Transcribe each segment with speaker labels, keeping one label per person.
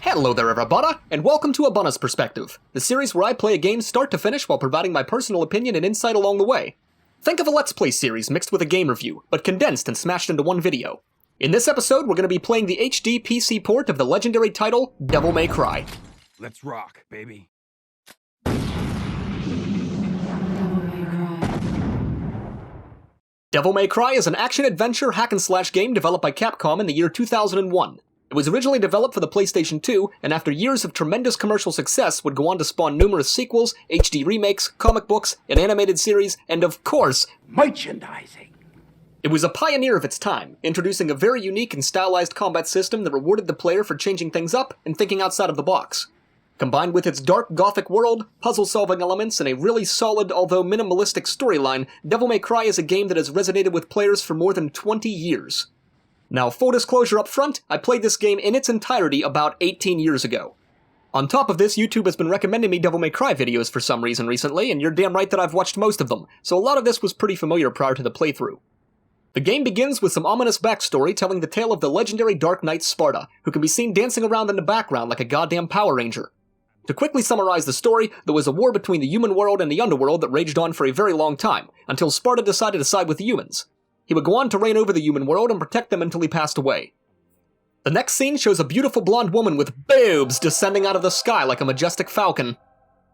Speaker 1: Hello there everybody, and welcome to Bunneh Perspective, the series where I play a game start to finish while providing my personal opinion and insight along the way. Think of a Let's Play series mixed with a game review, but condensed and smashed into one video. In this episode, we're going to be playing the HD PC port of the legendary title, Devil May Cry.
Speaker 2: Let's rock, baby.
Speaker 1: Devil May Cry is an action-adventure hack-and-slash game developed by Capcom in the year 2001. It was originally developed for the PlayStation 2, and after years of tremendous commercial success would go on to spawn numerous sequels, HD remakes, comic books, an animated series, and of course,
Speaker 2: merchandising.
Speaker 1: It was a pioneer of its time, introducing a very unique and stylized combat system that rewarded the player for changing things up and thinking outside of the box. Combined with its dark gothic world, puzzle-solving elements, and a really solid, although minimalistic storyline, Devil May Cry is a game that has resonated with players for more than 20 years. Now, full disclosure up front, I played this game in its entirety about 18 years ago. On top of this, YouTube has been recommending me Devil May Cry videos for some reason recently, and you're damn right that I've watched most of them, so a lot of this was pretty familiar prior to the playthrough. The game begins with some ominous backstory telling the tale of the legendary Dark Knight Sparta, who can be seen dancing around in the background like a goddamn Power Ranger. To quickly summarize the story, there was a war between the human world and the underworld that raged on for a very long time, until Sparta decided to side with the humans. He would go on to reign over the human world and protect them until he passed away. The next scene shows a beautiful blonde woman with boobs descending out of the sky like a majestic falcon.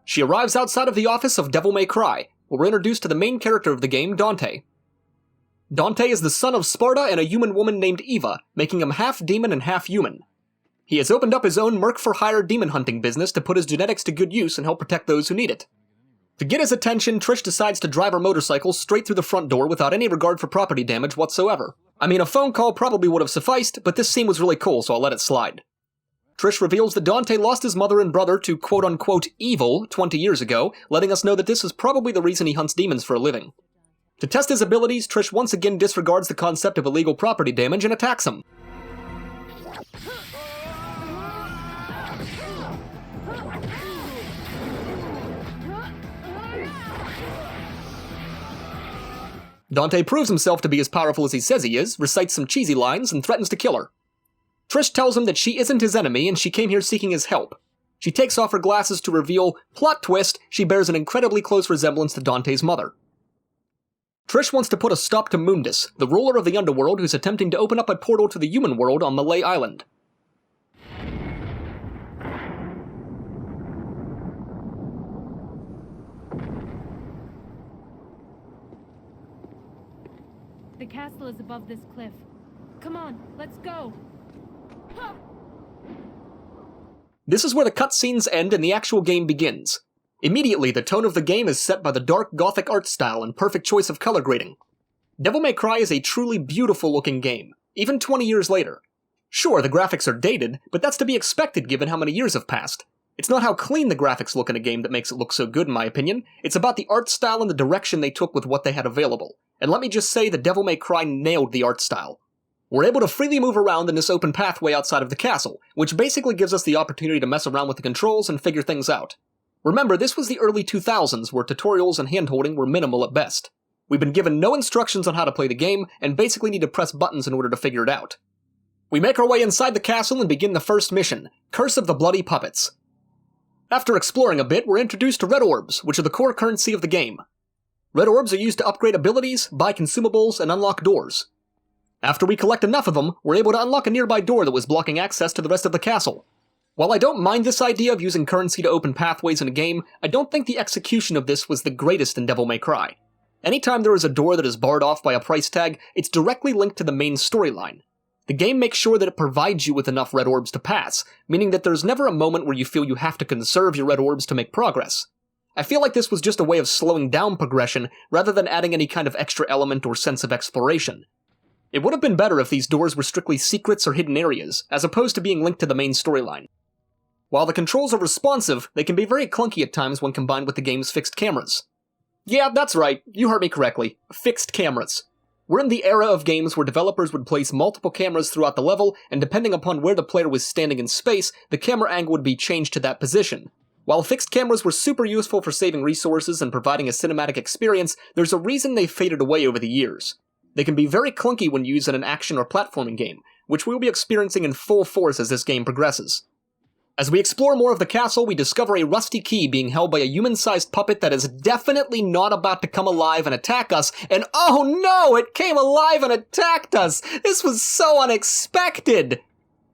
Speaker 1: She arrives outside of the office of Devil May Cry, where we're introduced to the main character of the game, Dante. Dante is the son of Sparta and a human woman named Eva, making him half demon and half human. He has opened up his own merc-for-hire demon hunting business to put his genetics to good use and help protect those who need it. To get his attention, Trish decides to drive her motorcycle straight through the front door without any regard for property damage whatsoever. I mean, a phone call probably would have sufficed, but this scene was really cool, so I'll let it slide. Trish reveals that Dante lost his mother and brother to quote-unquote evil 20 years ago, letting us know that this is probably the reason he hunts demons for a living. To test his abilities, Trish once again disregards the concept of illegal property damage and attacks him. Dante proves himself to be as powerful as he says he is, recites some cheesy lines, and threatens to kill her. Trish tells him that she isn't his enemy and she came here seeking his help. She takes off her glasses to reveal, plot twist, she bears an incredibly close resemblance to Dante's mother. Trish wants to put a stop to Mundus, the ruler of the underworld who's attempting to open up a portal to the human world on Malay Island.
Speaker 3: The castle is above this cliff. Come on, let's go!
Speaker 1: This is where the cutscenes end and the actual game begins. Immediately, the tone of the game is set by the dark gothic art style and perfect choice of color grading. Devil May Cry is a truly beautiful-looking game, even 20 years later. Sure, the graphics are dated, but that's to be expected given how many years have passed. It's not how clean the graphics look in a game that makes it look so good in my opinion, it's about the art style and the direction they took with what they had available. And let me just say that Devil May Cry nailed the art style. We're able to freely move around in this open pathway outside of the castle, which basically gives us the opportunity to mess around with the controls and figure things out. Remember, this was the early 2000s where tutorials and handholding were minimal at best. We've been given no instructions on how to play the game, and basically need to press buttons in order to figure it out. We make our way inside the castle and begin the first mission, Curse of the Bloody Puppets. After exploring a bit, we're introduced to red orbs, which are the core currency of the game. Red orbs are used to upgrade abilities, buy consumables, and unlock doors. After we collect enough of them, we're able to unlock a nearby door that was blocking access to the rest of the castle. While I don't mind this idea of using currency to open pathways in a game, I don't think the execution of this was the greatest in Devil May Cry. Anytime there is a door that is barred off by a price tag, it's directly linked to the main storyline. The game makes sure that it provides you with enough red orbs to pass, meaning that there's never a moment where you feel you have to conserve your red orbs to make progress. I feel like this was just a way of slowing down progression, rather than adding any kind of extra element or sense of exploration. It would have been better if these doors were strictly secrets or hidden areas, as opposed to being linked to the main storyline. While the controls are responsive, they can be very clunky at times when combined with the game's fixed cameras. Yeah, that's right, you heard me correctly. Fixed cameras. We're in the era of games where developers would place multiple cameras throughout the level, and depending upon where the player was standing in space, the camera angle would be changed to that position. While fixed cameras were super useful for saving resources and providing a cinematic experience, there's a reason they've faded away over the years. They can be very clunky when used in an action or platforming game, which we will be experiencing in full force as this game progresses. As we explore more of the castle, we discover a rusty key being held by a human-sized puppet that is definitely not about to come alive and attack us, and oh no, it came alive and attacked us! This was so unexpected!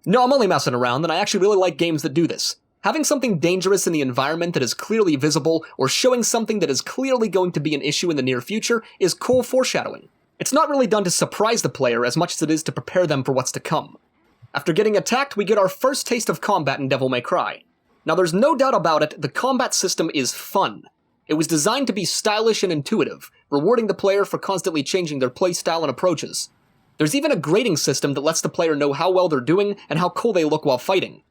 Speaker 1: No, I'm only messing around, and I actually really like games that do this. Having something dangerous in the environment that is clearly visible, or showing something that is clearly going to be an issue in the near future, is cool foreshadowing. It's not really done to surprise the player as much as it is to prepare them for what's to come. After getting attacked, we get our first taste of combat in Devil May Cry. Now there's no doubt about it, the combat system is fun. It was designed to be stylish and intuitive, rewarding the player for constantly changing their playstyle and approaches. There's even a grading system that lets the player know how well they're doing and how cool they look while fighting.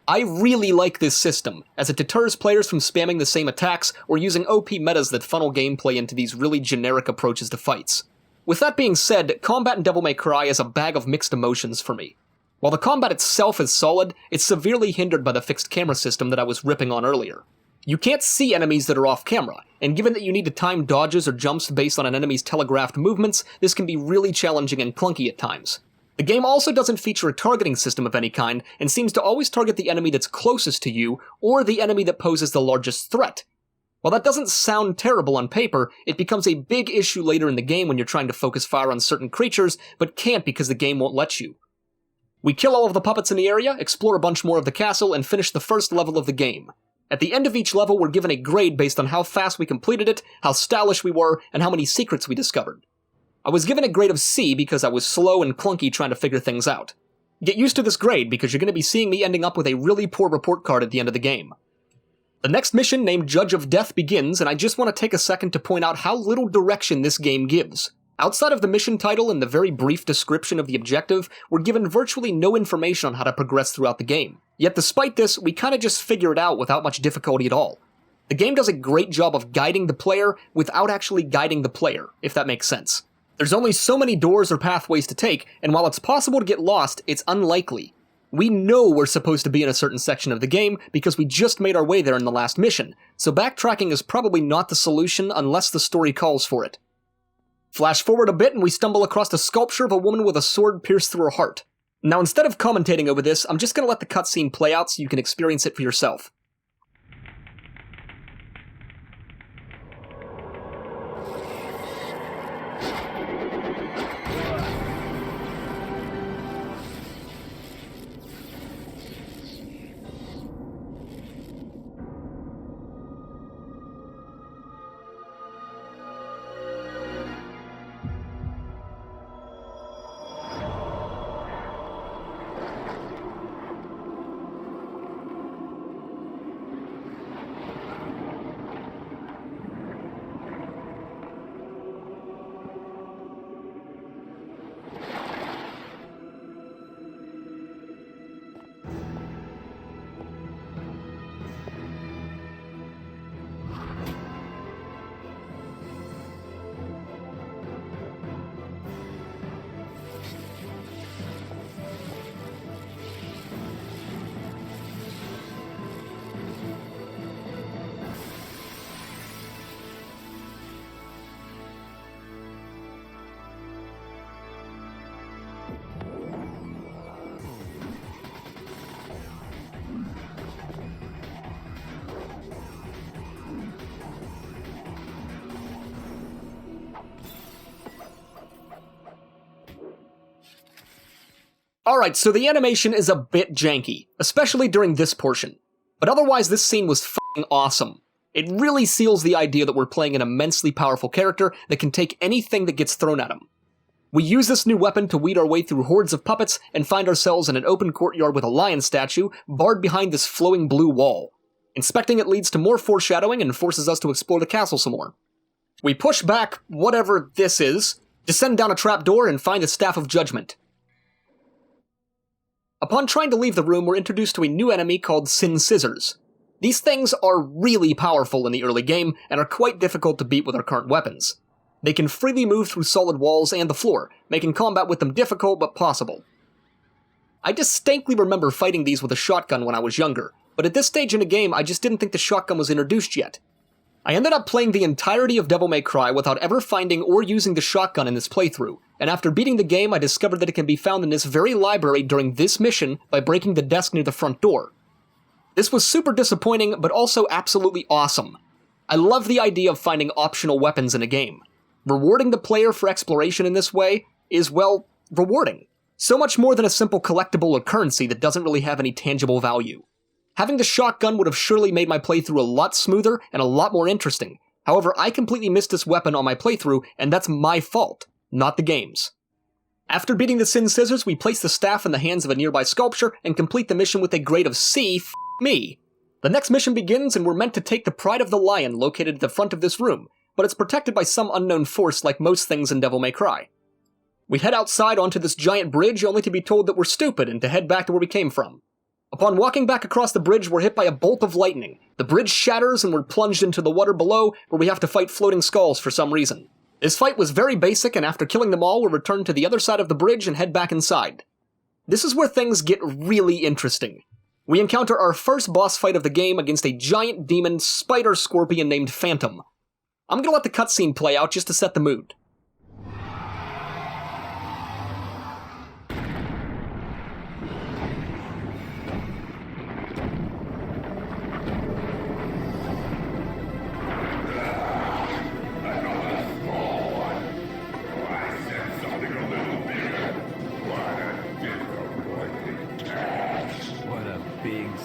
Speaker 1: I really like this system, as it deters players from spamming the same attacks or using OP metas that funnel gameplay into these really generic approaches to fights. With that being said, combat in Devil May Cry is a bag of mixed emotions for me. While the combat itself is solid, it's severely hindered by the fixed camera system that I was ripping on earlier. You can't see enemies that are off camera, and given that you need to time dodges or jumps based on an enemy's telegraphed movements, this can be really challenging and clunky at times. The game also doesn't feature a targeting system of any kind, and seems to always target the enemy that's closest to you, or the enemy that poses the largest threat. While that doesn't sound terrible on paper, it becomes a big issue later in the game when you're trying to focus fire on certain creatures, but can't because the game won't let you. We kill all of the puppets in the area, explore a bunch more of the castle, and finish the first level of the game. At the end of each level, we're given a grade based on how fast we completed it, how stylish we were, and how many secrets we discovered. I was given a grade of C because I was slow and clunky trying to figure things out. Get used to this grade because you're going to be seeing me ending up with a really poor report card at the end of the game. The next mission, named Judge of Death, begins, and I just want to take a second to point out how little direction this game gives. Outside of the mission title and the very brief description of the objective, we're given virtually no information on how to progress throughout the game. Yet despite this, we kinda just figure it out without much difficulty at all. The game does a great job of guiding the player without actually guiding the player, if that makes sense. There's only so many doors or pathways to take, and while it's possible to get lost, it's unlikely. We know we're supposed to be in a certain section of the game because we just made our way there in the last mission, so backtracking is probably not the solution unless the story calls for it. Flash forward a bit and we stumble across a sculpture of a woman with a sword pierced through her heart. Now instead of commentating over this, I'm just gonna let the cutscene play out so you can experience it for yourself. Alright, so the animation is a bit janky, especially during this portion. But otherwise this scene was f***ing awesome. It really seals the idea that we're playing an immensely powerful character that can take anything that gets thrown at him. We use this new weapon to weed our way through hordes of puppets and find ourselves in an open courtyard with a lion statue barred behind this flowing blue wall. Inspecting it leads to more foreshadowing and forces us to explore the castle some more. We push back whatever this is, descend down a trapdoor, and find a Staff of Judgment. Upon trying to leave the room, we're introduced to a new enemy called Sin Scissors. These things are really powerful in the early game, and are quite difficult to beat with our current weapons. They can freely move through solid walls and the floor, making combat with them difficult but possible. I distinctly remember fighting these with a shotgun when I was younger, but at this stage in the game I just didn't think the shotgun was introduced yet. I ended up playing the entirety of Devil May Cry without ever finding or using the shotgun in this playthrough, and after beating the game I discovered that it can be found in this very library during this mission by breaking the desk near the front door. This was super disappointing, but also absolutely awesome. I love the idea of finding optional weapons in a game. Rewarding the player for exploration in this way is, well, rewarding. So much more than a simple collectible or currency that doesn't really have any tangible value. Having the shotgun would have surely made my playthrough a lot smoother and a lot more interesting. However, I completely missed this weapon on my playthrough, and that's my fault, not the game's. After beating the Sin Scissors, we place the staff in the hands of a nearby sculpture and complete the mission with a grade of C. F me. The next mission begins, and we're meant to take the Pride of the Lion located at the front of this room, but it's protected by some unknown force like most things in Devil May Cry. We head outside onto this giant bridge only to be told that we're stupid and to head back to where we came from. Upon walking back across the bridge, we're hit by a bolt of lightning. The bridge shatters and we're plunged into the water below, where we have to fight floating skulls for some reason. This fight was very basic, and after killing them all, we'll return to the other side of the bridge and head back inside. This is where things get really interesting. We encounter our first boss fight of the game against a giant demon spider scorpion named Phantom. I'm gonna let the cutscene play out just to set the mood.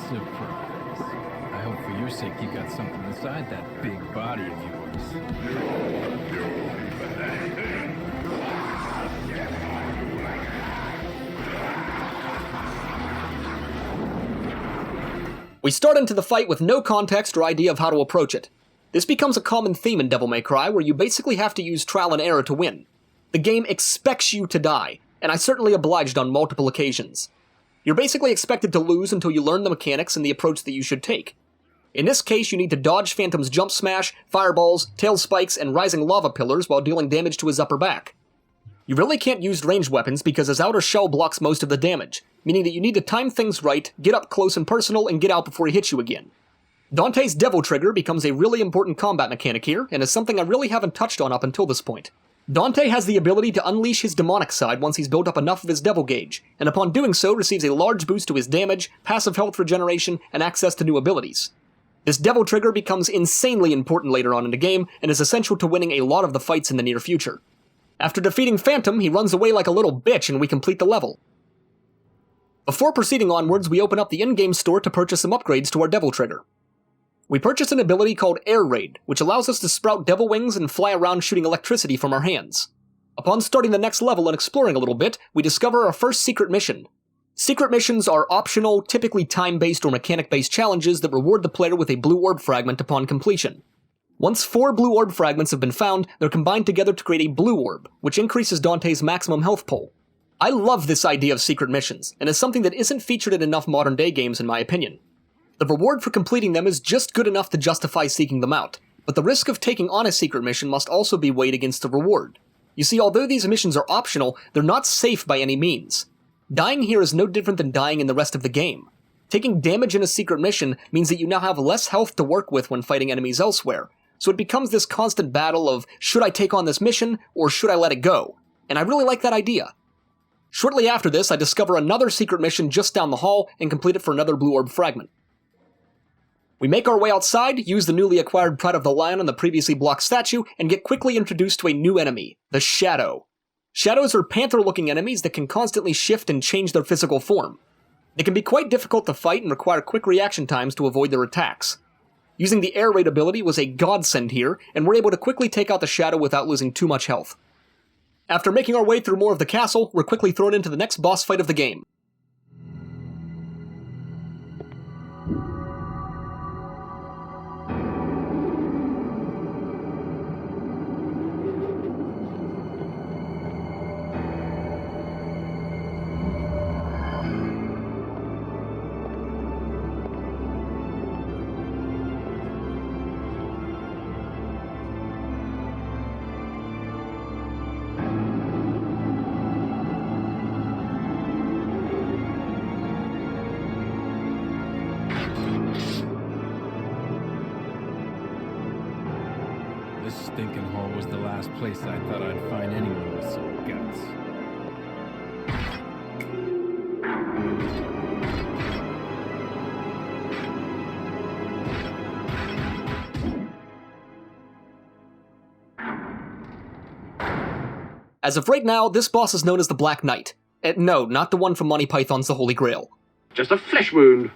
Speaker 2: Surprise. I hope for your sake you got something inside that big body of yours.
Speaker 1: We start into the fight with no context or idea of how to approach it. This becomes a common theme in Devil May Cry, where you basically have to use trial and error to win. The game expects you to die, and I certainly obliged on multiple occasions. You're basically expected to lose until you learn the mechanics and the approach that you should take. In this case, you need to dodge Phantom's jump smash, fireballs, tail spikes, and rising lava pillars while dealing damage to his upper back. You really can't use ranged weapons because his outer shell blocks most of the damage, meaning that you need to time things right, get up close and personal, and get out before he hits you again. Dante's Devil Trigger becomes a really important combat mechanic here, and is something I really haven't touched on up until this point. Dante has the ability to unleash his demonic side once he's built up enough of his devil gauge, and upon doing so receives a large boost to his damage, passive health regeneration, and access to new abilities. This Devil Trigger becomes insanely important later on in the game, and is essential to winning a lot of the fights in the near future. After defeating Phantom, he runs away like a little bitch and we complete the level. Before proceeding onwards, we open up the in-game store to purchase some upgrades to our Devil Trigger. We purchase an ability called Air Raid, which allows us to sprout devil wings and fly around shooting electricity from our hands. Upon starting the next level and exploring a little bit, we discover our first secret mission. Secret missions are optional, typically time-based or mechanic-based challenges that reward the player with a blue orb fragment upon completion. Once 4 blue orb fragments have been found, they're combined together to create a blue orb, which increases Dante's maximum health pool. I love this idea of secret missions, and it's something that isn't featured in enough modern-day games in my opinion. The reward for completing them is just good enough to justify seeking them out, but the risk of taking on a secret mission must also be weighed against the reward. You see, although these missions are optional, they're not safe by any means. Dying here is no different than dying in the rest of the game. Taking damage in a secret mission means that you now have less health to work with when fighting enemies elsewhere, so it becomes this constant battle of, should I take on this mission, or should I let it go? And I really like that idea. Shortly after this, I discover another secret mission just down the hall, and complete it for another blue orb fragment. We make our way outside, use the newly acquired Pride of the Lion on the previously blocked statue, and get quickly introduced to a new enemy, the Shadow. Shadows are panther-looking enemies that can constantly shift and change their physical form. They can be quite difficult to fight and require quick reaction times to avoid their attacks. Using the Air Raid ability was a godsend here, and we're able to quickly take out the Shadow without losing too much health. After making our way through more of the castle, we're quickly thrown into the next boss fight of the game.
Speaker 2: stinking hole was the last place I thought I'd find anyone with some guts.
Speaker 1: As of right now, this boss is known as the Black Knight. No, not the one from Monty Python's The Holy Grail.
Speaker 4: Just a flesh wound.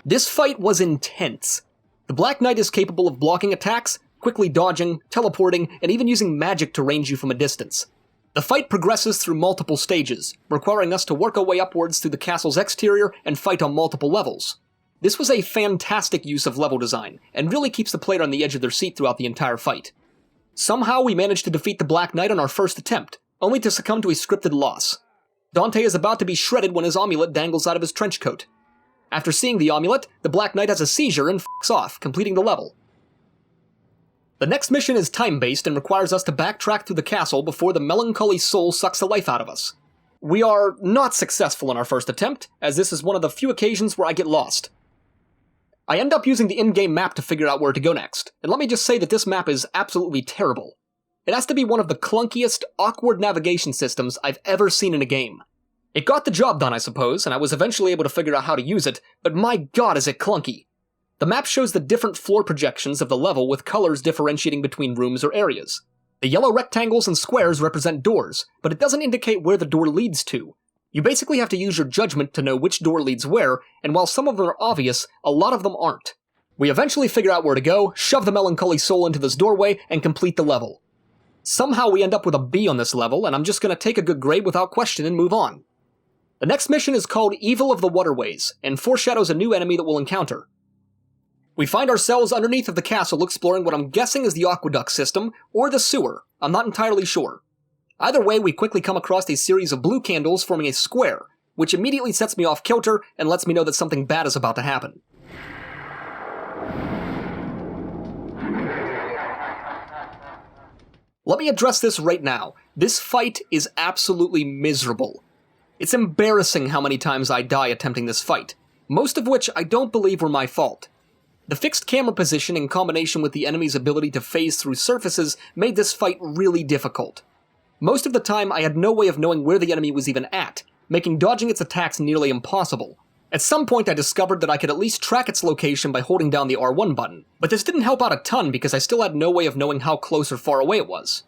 Speaker 1: This fight was intense. The Black Knight is capable of blocking attacks, quickly dodging, teleporting, and even using magic to range you from a distance. The fight progresses through multiple stages, requiring us to work our way upwards through the castle's exterior and fight on multiple levels. This was a fantastic use of level design, and really keeps the player on the edge of their seat throughout the entire fight. Somehow we managed to defeat the Black Knight on our first attempt, only to succumb to a scripted loss. Dante is about to be shredded when his amulet dangles out of his trench coat. After seeing the amulet, the Black Knight has a seizure and f***s off, completing the level. The next mission is time-based and requires us to backtrack through the castle before the melancholy soul sucks the life out of us. We are not successful in our first attempt, as this is one of the few occasions where I get lost. I end up using the in-game map to figure out where to go next, and let me just say that this map is absolutely terrible. It has to be one of the clunkiest, awkward navigation systems I've ever seen in a game. It got the job done, I suppose, and I was eventually able to figure out how to use it, but my god is it clunky. The map shows the different floor projections of the level with colors differentiating between rooms or areas. The yellow rectangles and squares represent doors, but it doesn't indicate where the door leads to. You basically have to use your judgment to know which door leads where, and while some of them are obvious, a lot of them aren't. We eventually figure out where to go, shove the melancholy soul into this doorway, and complete the level. Somehow we end up with a B on this level, and I'm just gonna take a good grade without question and move on. The next mission is called Evil of the Waterways, and foreshadows a new enemy that we'll encounter. We find ourselves underneath of the castle exploring what I'm guessing is the aqueduct system, or the sewer. I'm not entirely sure. Either way, we quickly come across a series of blue candles forming a square, which immediately sets me off kilter and lets me know that something bad is about to happen. Let me address this right now. This fight is absolutely miserable. It's embarrassing how many times I die attempting this fight, most of which I don't believe were my fault. The fixed camera position in combination with the enemy's ability to phase through surfaces made this fight really difficult. Most of the time, I had no way of knowing where the enemy was even at, making dodging its attacks nearly impossible. At some point, I discovered that I could at least track its location by holding down the R1 button, but this didn't help out a ton because I still had no way of knowing how close or far away it was.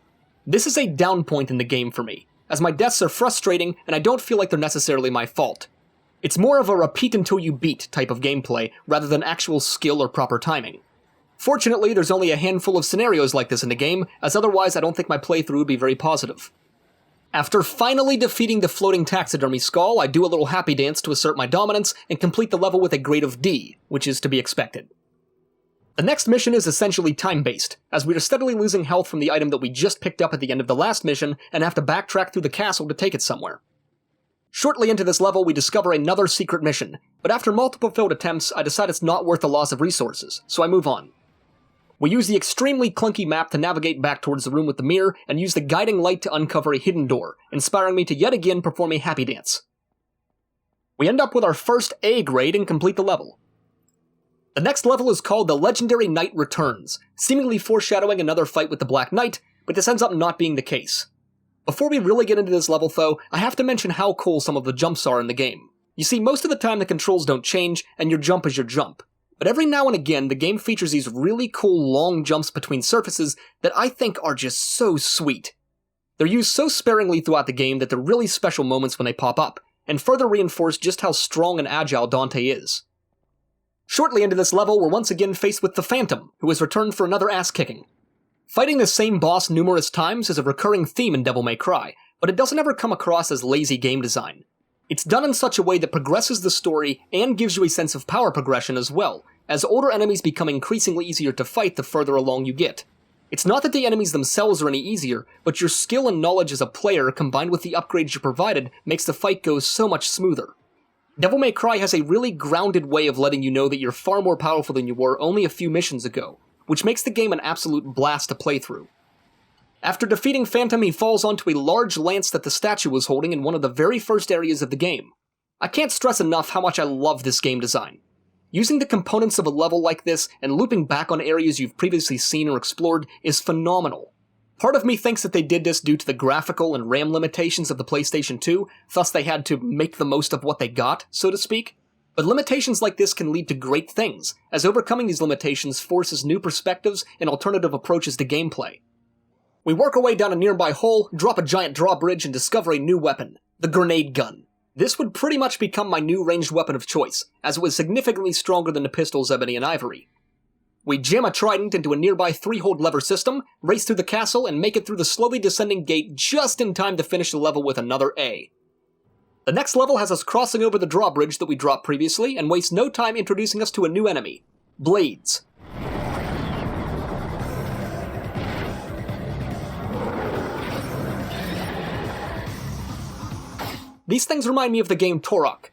Speaker 1: This is a down point in the game for me, as my deaths are frustrating and I don't feel like they're necessarily my fault. It's more of a repeat until you beat type of gameplay, rather than actual skill or proper timing. Fortunately, there's only a handful of scenarios like this in the game, as otherwise I don't think my playthrough would be very positive. After finally defeating the floating taxidermy skull, I do a little happy dance to assert my dominance and complete the level with a grade of D, which is to be expected. The next mission is essentially time-based, as we are steadily losing health from the item that we just picked up at the end of the last mission and have to backtrack through the castle to take it somewhere. Shortly into this level, we discover another secret mission, but after multiple failed attempts, I decide it's not worth the loss of resources, so I move on. We use the extremely clunky map to navigate back towards the room with the mirror, and use the guiding light to uncover a hidden door, inspiring me to yet again perform a happy dance. We end up with our first A grade and complete the level. The next level is called The Legendary Knight Returns, seemingly foreshadowing another fight with the Black Knight, but this ends up not being the case. Before we really get into this level though, I have to mention how cool some of the jumps are in the game. You see, most of the time the controls don't change, and your jump is your jump. But every now and again, the game features these really cool long jumps between surfaces that I think are just so sweet. They're used so sparingly throughout the game that they're really special moments when they pop up, and further reinforce just how strong and agile Dante is. Shortly into this level, we're once again faced with the Phantom, who has returned for another ass-kicking. Fighting the same boss numerous times is a recurring theme in Devil May Cry, but it doesn't ever come across as lazy game design. It's done in such a way that progresses the story and gives you a sense of power progression as well, as older enemies become increasingly easier to fight the further along you get. It's not that the enemies themselves are any easier, but your skill and knowledge as a player combined with the upgrades you provided makes the fight go so much smoother. Devil May Cry has a really grounded way of letting you know that you're far more powerful than you were only a few missions ago, which makes the game an absolute blast to play through. After defeating Phantom, he falls onto a large lance that the statue was holding in one of the very first areas of the game. I can't stress enough how much I love this game design. Using the components of a level like this and looping back on areas you've previously seen or explored is phenomenal. Part of me thinks that they did this due to the graphical and RAM limitations of the PlayStation 2, thus they had to make the most of what they got, so to speak. But limitations like this can lead to great things, as overcoming these limitations forces new perspectives and alternative approaches to gameplay. We work our way down a nearby hole, drop a giant drawbridge, and discover a new weapon, the grenade gun. This would pretty much become my new ranged weapon of choice, as it was significantly stronger than the pistols Ebony and Ivory. We jam a trident into a nearby 3-hold lever system, race through the castle, and make it through the slowly descending gate just in time to finish the level with another A. The next level has us crossing over the drawbridge that we dropped previously, and wastes no time introducing us to a new enemy, Blades. These things remind me of the game Turok.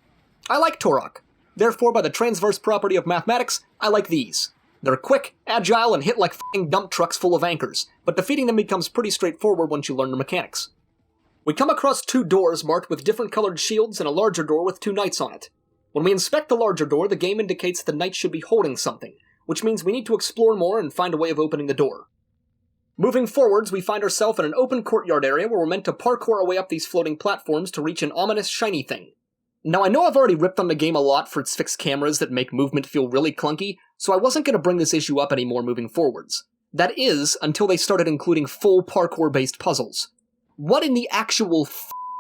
Speaker 1: I like Turok. Therefore, by the transverse property of mathematics, I like these. They're quick, agile, and hit like f***ing dump trucks full of anchors, but defeating them becomes pretty straightforward once you learn the mechanics. We come across 2 doors marked with different colored shields and a larger door with 2 knights on it. When we inspect the larger door, the game indicates the knight should be holding something, which means we need to explore more and find a way of opening the door. Moving forwards, we find ourselves in an open courtyard area where we're meant to parkour our way up these floating platforms to reach an ominous shiny thing. Now I know I've already ripped on the game a lot for its fixed cameras that make movement feel really clunky, so I wasn't going to bring this issue up anymore moving forwards. That is, until they started including full parkour-based puzzles. What in the actual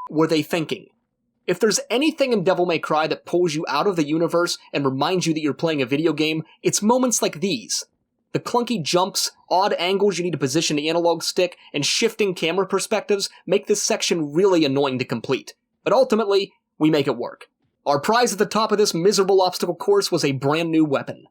Speaker 1: were they thinking? If there's anything in Devil May Cry that pulls you out of the universe and reminds you that you're playing a video game, it's moments like these. The clunky jumps, odd angles you need to position the analog stick, and shifting camera perspectives make this section really annoying to complete. But ultimately, we make it work. Our prize at the top of this miserable obstacle course was a brand new weapon.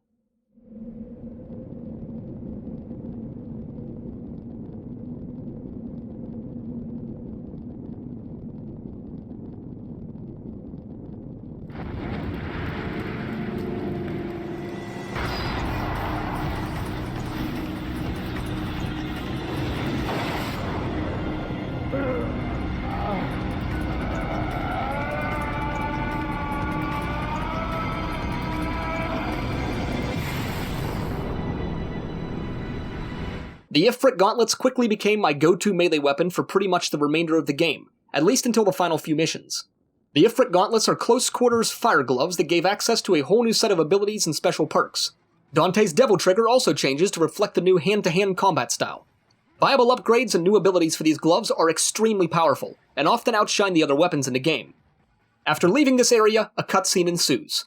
Speaker 1: The Ifrit gauntlets quickly became my go-to melee weapon for pretty much the remainder of the game, at least until the final few missions. The Ifrit gauntlets are close-quarters fire gloves that gave access to a whole new set of abilities and special perks. Dante's Devil Trigger also changes to reflect the new hand-to-hand combat style. Viable upgrades and new abilities for these gloves are extremely powerful, and often outshine the other weapons in the game. After leaving this area, a cutscene ensues.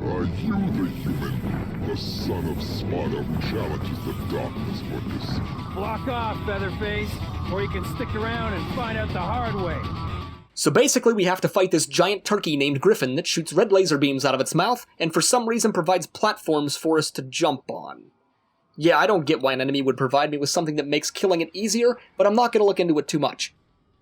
Speaker 4: Are you the human, the son of Sparta who challenges the darkness for this?
Speaker 2: Block off, Featherface, or you can stick around and find out the hard way.
Speaker 1: So basically we have to fight this giant turkey named Griffin that shoots red laser beams out of its mouth, and for some reason provides platforms for us to jump on. Yeah, I don't get why an enemy would provide me with something that makes killing it easier, but I'm not going to look into it too much.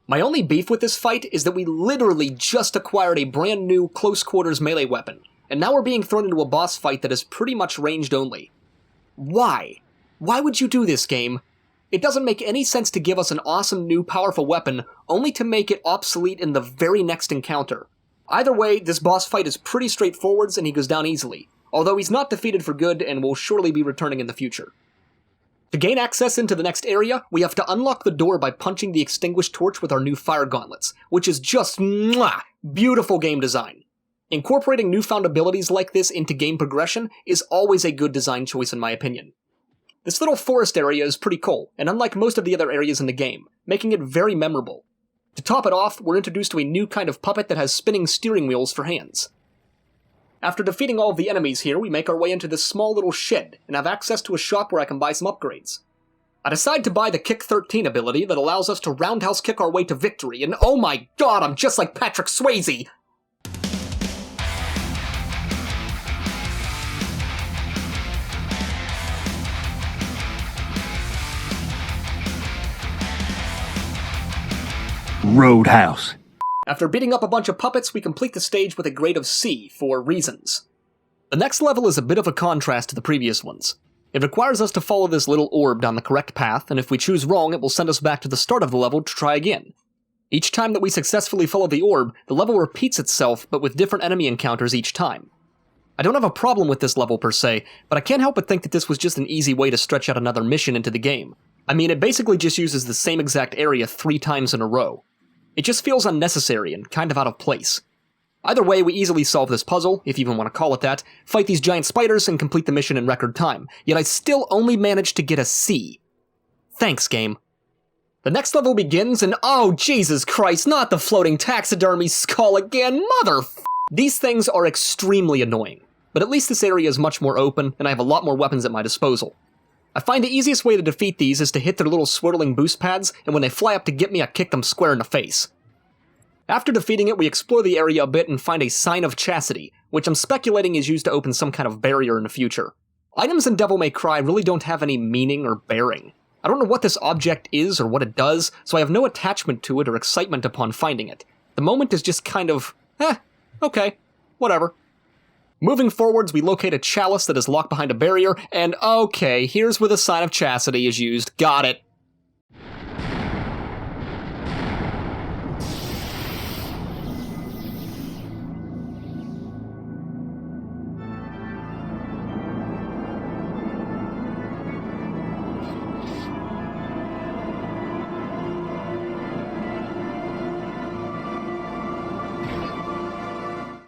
Speaker 1: My only beef with this fight is that we literally just acquired a brand new close-quarters melee weapon, and now we're being thrown into a boss fight that is pretty much ranged only. Why? Why would you do this, game? It doesn't make any sense to give us an awesome new powerful weapon, only to make it obsolete in the very next encounter. Either way, this boss fight is pretty straightforward and he goes down easily, although he's not defeated for good and will surely be returning in the future. To gain access into the next area, we have to unlock the door by punching the extinguished torch with our new fire gauntlets, which is just beautiful game design. Incorporating newfound abilities like this into game progression is always a good design choice in my opinion. This little forest area is pretty cool, and unlike most of the other areas in the game, making it very memorable. To top it off, we're introduced to a new kind of puppet that has spinning steering wheels for hands. After defeating all of the enemies here, we make our way into this small little shed, and have access to a shop where I can buy some upgrades. I decide to buy the Kick 13 ability that allows us to roundhouse kick our way to victory, and oh my god, I'm just like Patrick Swayze!
Speaker 5: Roadhouse.
Speaker 1: After beating up a bunch of puppets, we complete the stage with a grade of C for reasons. The next level is a bit of a contrast to the previous ones. It requires us to follow this little orb down the correct path, and if we choose wrong, it will send us back to the start of the level to try again. Each time that we successfully follow the orb, the level repeats itself, but with different enemy encounters each time. I don't have a problem with this level per se, but I can't help but think that this was just an easy way to stretch out another mission into the game. I mean, it basically just uses the same exact area 3 times in a row. It just feels unnecessary and kind of out of place. Either way, we easily solve this puzzle, if you even want to call it that, fight these giant spiders, and complete the mission in record time, yet I still only managed to get a C. Thanks, game. The next level begins, and oh, Jesus Christ, not the floating taxidermy skull again, These things are extremely annoying, but at least this area is much more open, and I have a lot more weapons at my disposal. I find the easiest way to defeat these is to hit their little swirling boost pads, and when they fly up to get me, I kick them square in the face. After defeating it, we explore the area a bit and find a Sign of Chastity, which I'm speculating is used to open some kind of barrier in the future. Items in Devil May Cry really don't have any meaning or bearing. I don't know what this object is or what it does, so I have no attachment to it or excitement upon finding it. The moment is just kind of, okay, whatever. Moving forwards, we locate a chalice that is locked behind a barrier, and okay, here's where the Sign of Chastity is used. Got it.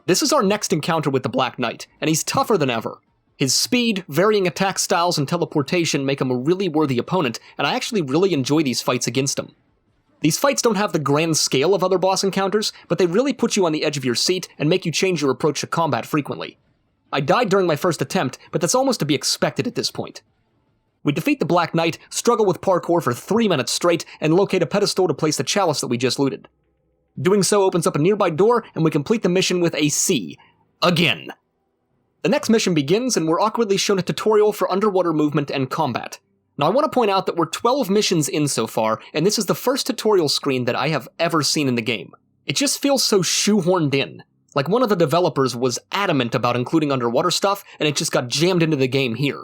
Speaker 1: This is our next encounter with the Black Knight, and he's tougher than ever. His speed, varying attack styles, and teleportation make him a really worthy opponent, and I actually really enjoy these fights against him. These fights don't have the grand scale of other boss encounters, but they really put you on the edge of your seat and make you change your approach to combat frequently. I died during my first attempt, but that's almost to be expected at this point. We defeat the Black Knight, struggle with parkour for 3 minutes straight, and locate a pedestal to place the chalice that we just looted. Doing so opens up a nearby door, and we complete the mission with a C. Again. The next mission begins, and we're awkwardly shown a tutorial for underwater movement and combat. Now I want to point out that we're 12 missions in so far, and this is the first tutorial screen that I have ever seen in the game. It just feels so shoehorned in. Like one of the developers was adamant about including underwater stuff, and it just got jammed into the game here.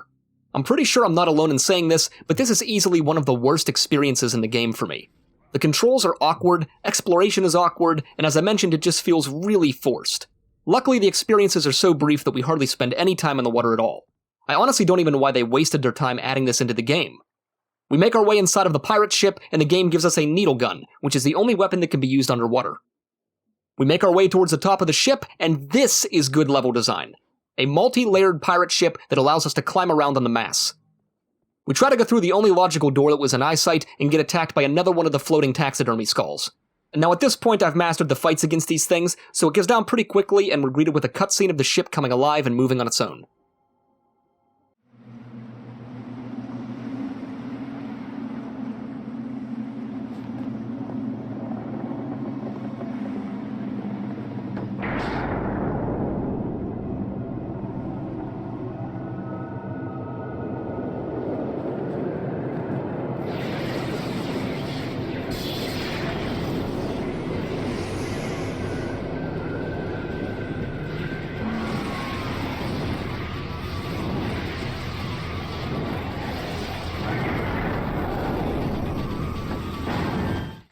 Speaker 1: I'm pretty sure I'm not alone in saying this, but this is easily one of the worst experiences in the game for me. The controls are awkward, exploration is awkward, and as I mentioned, it just feels really forced. Luckily, the experiences are so brief that we hardly spend any time in the water at all. I honestly don't even know why they wasted their time adding this into the game. We make our way inside of the pirate ship, and the game gives us a needle gun, which is the only weapon that can be used underwater. We make our way towards the top of the ship, and this is good level design. A multi-layered pirate ship that allows us to climb around on the mass. We try to go through the only logical door that was in eyesight and get attacked by another one of the floating taxidermy skulls. And now at this point I've mastered the fights against these things, so it goes down pretty quickly and we're greeted with a cutscene of the ship coming alive and moving on its own.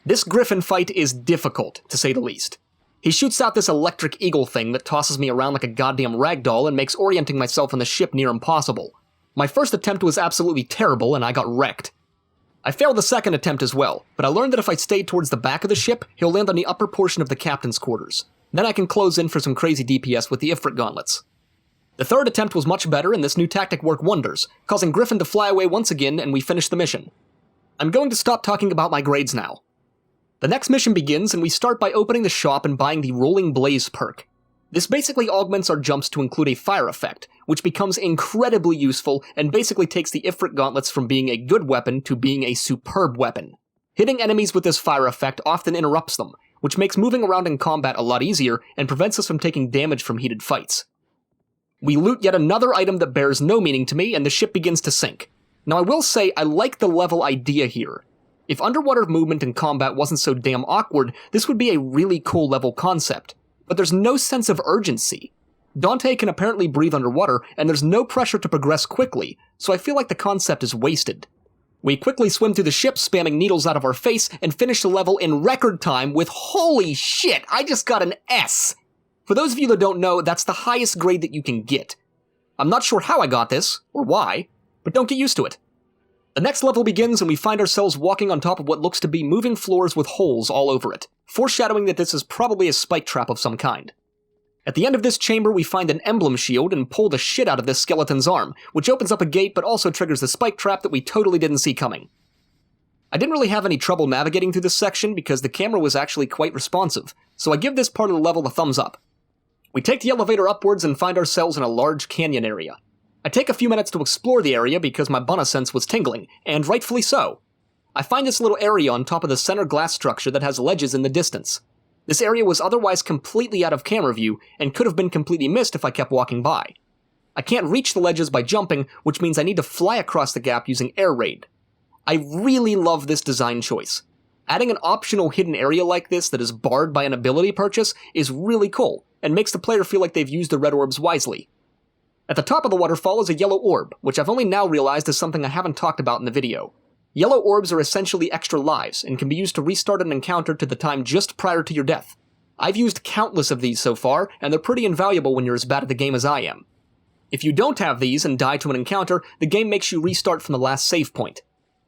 Speaker 1: This griffin fight is difficult, to say the least. He shoots out this electric eagle thing that tosses me around like a goddamn ragdoll and makes orienting myself on the ship near impossible. My first attempt was absolutely terrible and I got wrecked. I failed the second attempt as well, but I learned that if I stayed towards the back of the ship, he'll land on the upper portion of the captain's quarters. Then I can close in for some crazy DPS with the Ifrit gauntlets. The third attempt was much better and this new tactic worked wonders, causing Griffin to fly away once again and we finished the mission. I'm going to stop talking about my grades now. The next mission begins, and we start by opening the shop and buying the Rolling Blaze perk. This basically augments our jumps to include a fire effect, which becomes incredibly useful and basically takes the Ifrit gauntlets from being a good weapon to being a superb weapon. Hitting enemies with this fire effect often interrupts them, which makes moving around in combat a lot easier and prevents us from taking damage from heated fights. We loot yet another item that bears no meaning to me, and the ship begins to sink. Now I will say I like the level idea here. If underwater movement and combat wasn't so damn awkward, this would be a really cool level concept. But there's no sense of urgency. Dante can apparently breathe underwater, and there's no pressure to progress quickly, so I feel like the concept is wasted. We quickly swim through the ship, spamming needles out of our face, and finish the level in record time with holy shit, I just got an S! For those of you that don't know, that's the highest grade that you can get. I'm not sure how I got this, or why, but don't get used to it. The next level begins and we find ourselves walking on top of what looks to be moving floors with holes all over it, foreshadowing that this is probably a spike trap of some kind. At the end of this chamber, we find an emblem shield and pull the shit out of this skeleton's arm, which opens up a gate but also triggers the spike trap that we totally didn't see coming. I didn't really have any trouble navigating through this section because the camera was actually quite responsive, so I give this part of the level a thumbs up. We take the elevator upwards and find ourselves in a large canyon area. I take a few minutes to explore the area because my Bunneh sense was tingling, and rightfully so. I find this little area on top of the center glass structure that has ledges in the distance. This area was otherwise completely out of camera view and could have been completely missed if I kept walking by. I can't reach the ledges by jumping, which means I need to fly across the gap using air raid. I really love this design choice. Adding an optional hidden area like this that is barred by an ability purchase is really cool, and makes the player feel like they've used the red orbs wisely. At the top of the waterfall is a yellow orb, which I've only now realized is something I haven't talked about in the video. Yellow orbs are essentially extra lives, and can be used to restart an encounter to the time just prior to your death. I've used countless of these so far, and they're pretty invaluable when you're as bad at the game as I am. If you don't have these and die to an encounter, the game makes you restart from the last save point.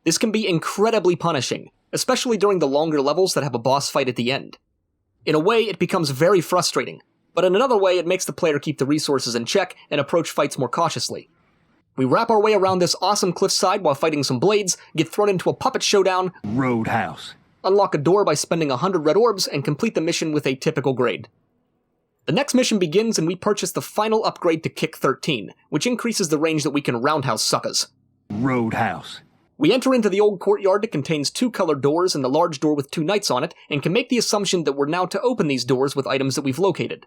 Speaker 1: This can be incredibly punishing, especially during the longer levels that have a boss fight at the end. In a way, it becomes very frustrating, but in another way it makes the player keep the resources in check and approach fights more cautiously. We wrap our way around this awesome cliffside while fighting some blades, get thrown into a puppet showdown,
Speaker 5: Roadhouse.
Speaker 1: unlock a door by spending 100 red orbs, and complete the mission with a typical grade. The next mission begins and we purchase the final upgrade to Kick 13, which increases the range that we can roundhouse suckers.
Speaker 5: Roadhouse.
Speaker 1: We enter into the old courtyard that contains 2 colored doors and a large door with 2 knights on it, and can make the assumption that we're now to open these doors with items that we've located.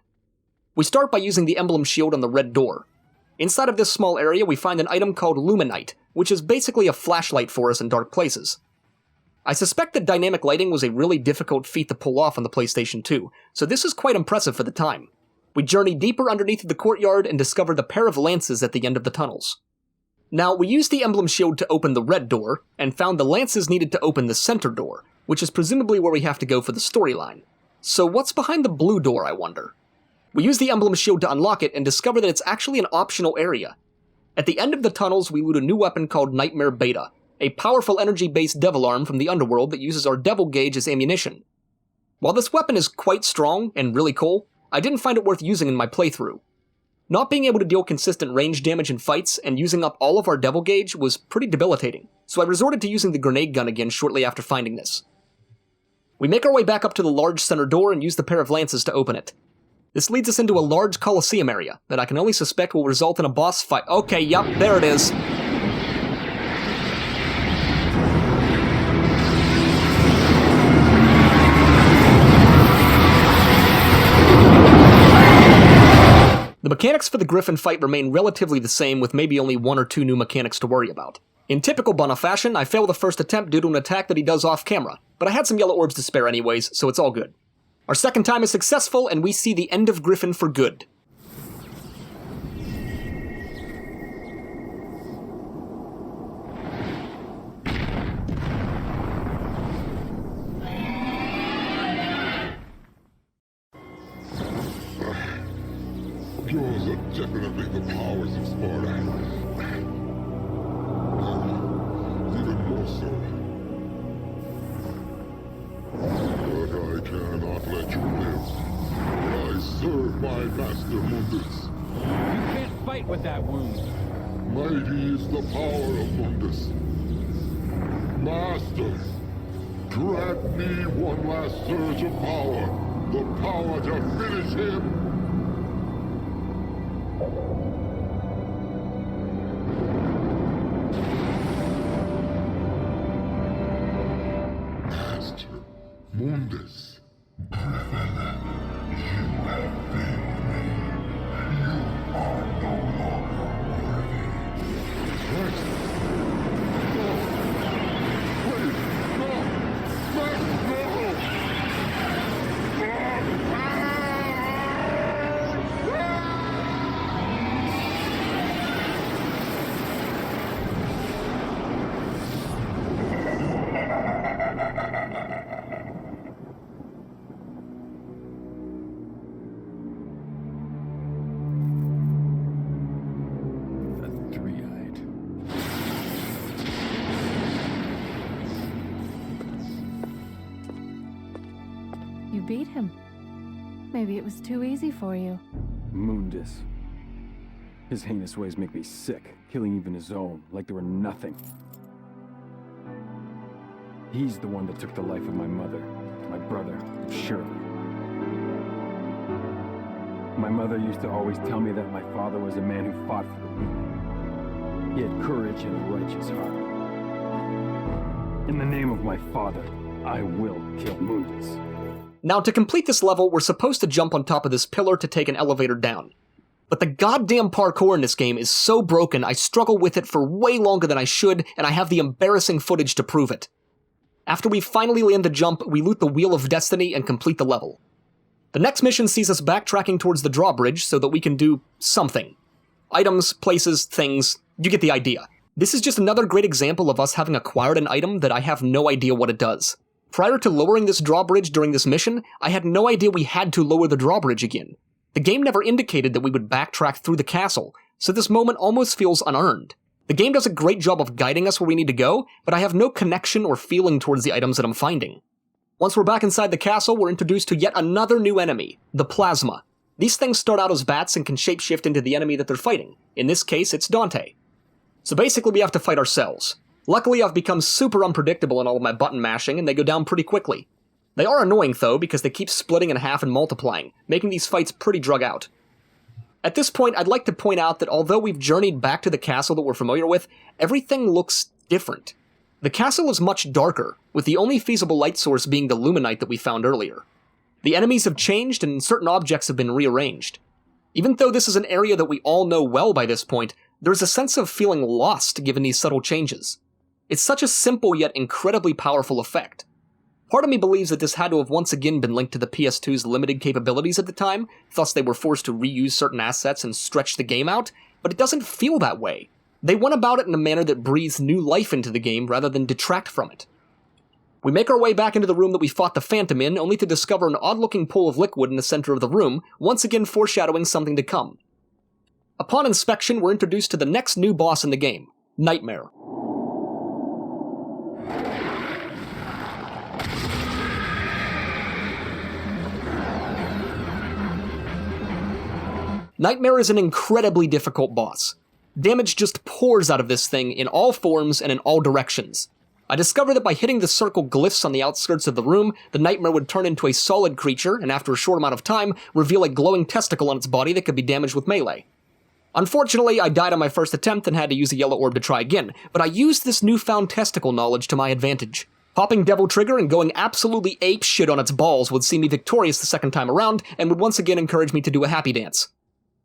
Speaker 1: We start by using the emblem shield on the red door. Inside of this small area we find an item called Luminite, which is basically a flashlight for us in dark places. I suspect that dynamic lighting was a really difficult feat to pull off on the PlayStation 2, so this is quite impressive for the time. We journey deeper underneath the courtyard and discover the pair of lances at the end of the tunnels. Now, we used the emblem shield to open the red door, and found the lances needed to open the center door, which is presumably where we have to go for the storyline. So what's behind the blue door, I wonder? We use the emblem shield to unlock it and discover that it's actually an optional area. At the end of the tunnels, we loot a new weapon called Nightmare Beta, a powerful energy-based devil arm from the underworld that uses our devil gauge as ammunition. While this weapon is quite strong and really cool, I didn't find it worth using in my playthrough. Not being able to deal consistent range damage in fights and using up all of our devil gauge was pretty debilitating, so I resorted to using the grenade gun again shortly after finding this. We make our way back up to the large center door and use the pair of lances to open it. This leads us into a large coliseum area that I can only suspect will result in a boss fight. Okay, yup, there it is. The mechanics for the Griffin fight remain relatively the same, with maybe only 1 or 2 new mechanics to worry about. In typical Bunneh fashion, I fail the first attempt due to an attack that he does off camera, but I had some yellow orbs to spare anyways, so it's all good. Our second time is successful, and we see the end of Griffin for good.
Speaker 4: Yours are definitely the powers of Sparta. Even more so. But I cannot let you live. I serve my master Mundus.
Speaker 2: You can't fight with that wound.
Speaker 4: Mighty is the power of Mundus. Master, grant me one last surge of power. The power to finish him. Master Mundus. Wait, no.
Speaker 3: beat him. Maybe it was too easy for you.
Speaker 2: Mundus. His heinous ways make me sick, killing even his own, like they were nothing. He's the one that took the life of my mother, my brother, Shirley. My mother used to always tell me that my father was a man who fought for the weak. He had courage and a righteous heart. In the name of my father, I will kill Mundus.
Speaker 1: Now, to complete this level, we're supposed to jump on top of this pillar to take an elevator down. But the goddamn parkour in this game is so broken, I struggle with it for way longer than I should, and I have the embarrassing footage to prove it. After we finally land the jump, we loot the Wheel of Destiny and complete the level. The next mission sees us backtracking towards the drawbridge so that we can do something. Items, places, things, you get the idea. This is just another great example of us having acquired an item that I have no idea what it does. Prior to lowering this drawbridge during this mission, I had no idea we had to lower the drawbridge again. The game never indicated that we would backtrack through the castle, so this moment almost feels unearned. The game does a great job of guiding us where we need to go, but I have no connection or feeling towards the items that I'm finding. Once we're back inside the castle, we're introduced to yet another new enemy, the Plasma. These things start out as bats and can shapeshift into the enemy that they're fighting. In this case, it's Dante. So basically we have to fight ourselves. Luckily, I've become super unpredictable in all of my button mashing, and they go down pretty quickly. They are annoying, though, because they keep splitting in half and multiplying, making these fights pretty drug out. At this point, I'd like to point out that although we've journeyed back to the castle that we're familiar with, everything looks different. The castle is much darker, with the only feasible light source being the luminite that we found earlier. The enemies have changed, and certain objects have been rearranged. Even though this is an area that we all know well by this point, there's a sense of feeling lost given these subtle changes. It's such a simple yet incredibly powerful effect. Part of me believes that this had to have once again been linked to the PS2's limited capabilities at the time, thus they were forced to reuse certain assets and stretch the game out, but it doesn't feel that way. They went about it in a manner that breathes new life into the game rather than detract from it. We make our way back into the room that we fought the Phantom in, only to discover an odd-looking pool of liquid in the center of the room, once again foreshadowing something to come. Upon inspection, we're introduced to the next new boss in the game, Nightmare. Nightmare is an incredibly difficult boss. Damage just pours out of this thing in all forms and in all directions. I discovered that by hitting the circle glyphs on the outskirts of the room, the Nightmare would turn into a solid creature, and after a short amount of time, reveal a glowing testicle on its body that could be damaged with melee. Unfortunately, I died on my first attempt and had to use a yellow orb to try again, but I used this newfound testicle knowledge to my advantage. Popping Devil Trigger and going absolutely apeshit on its balls would see me victorious the second time around, and would once again encourage me to do a happy dance.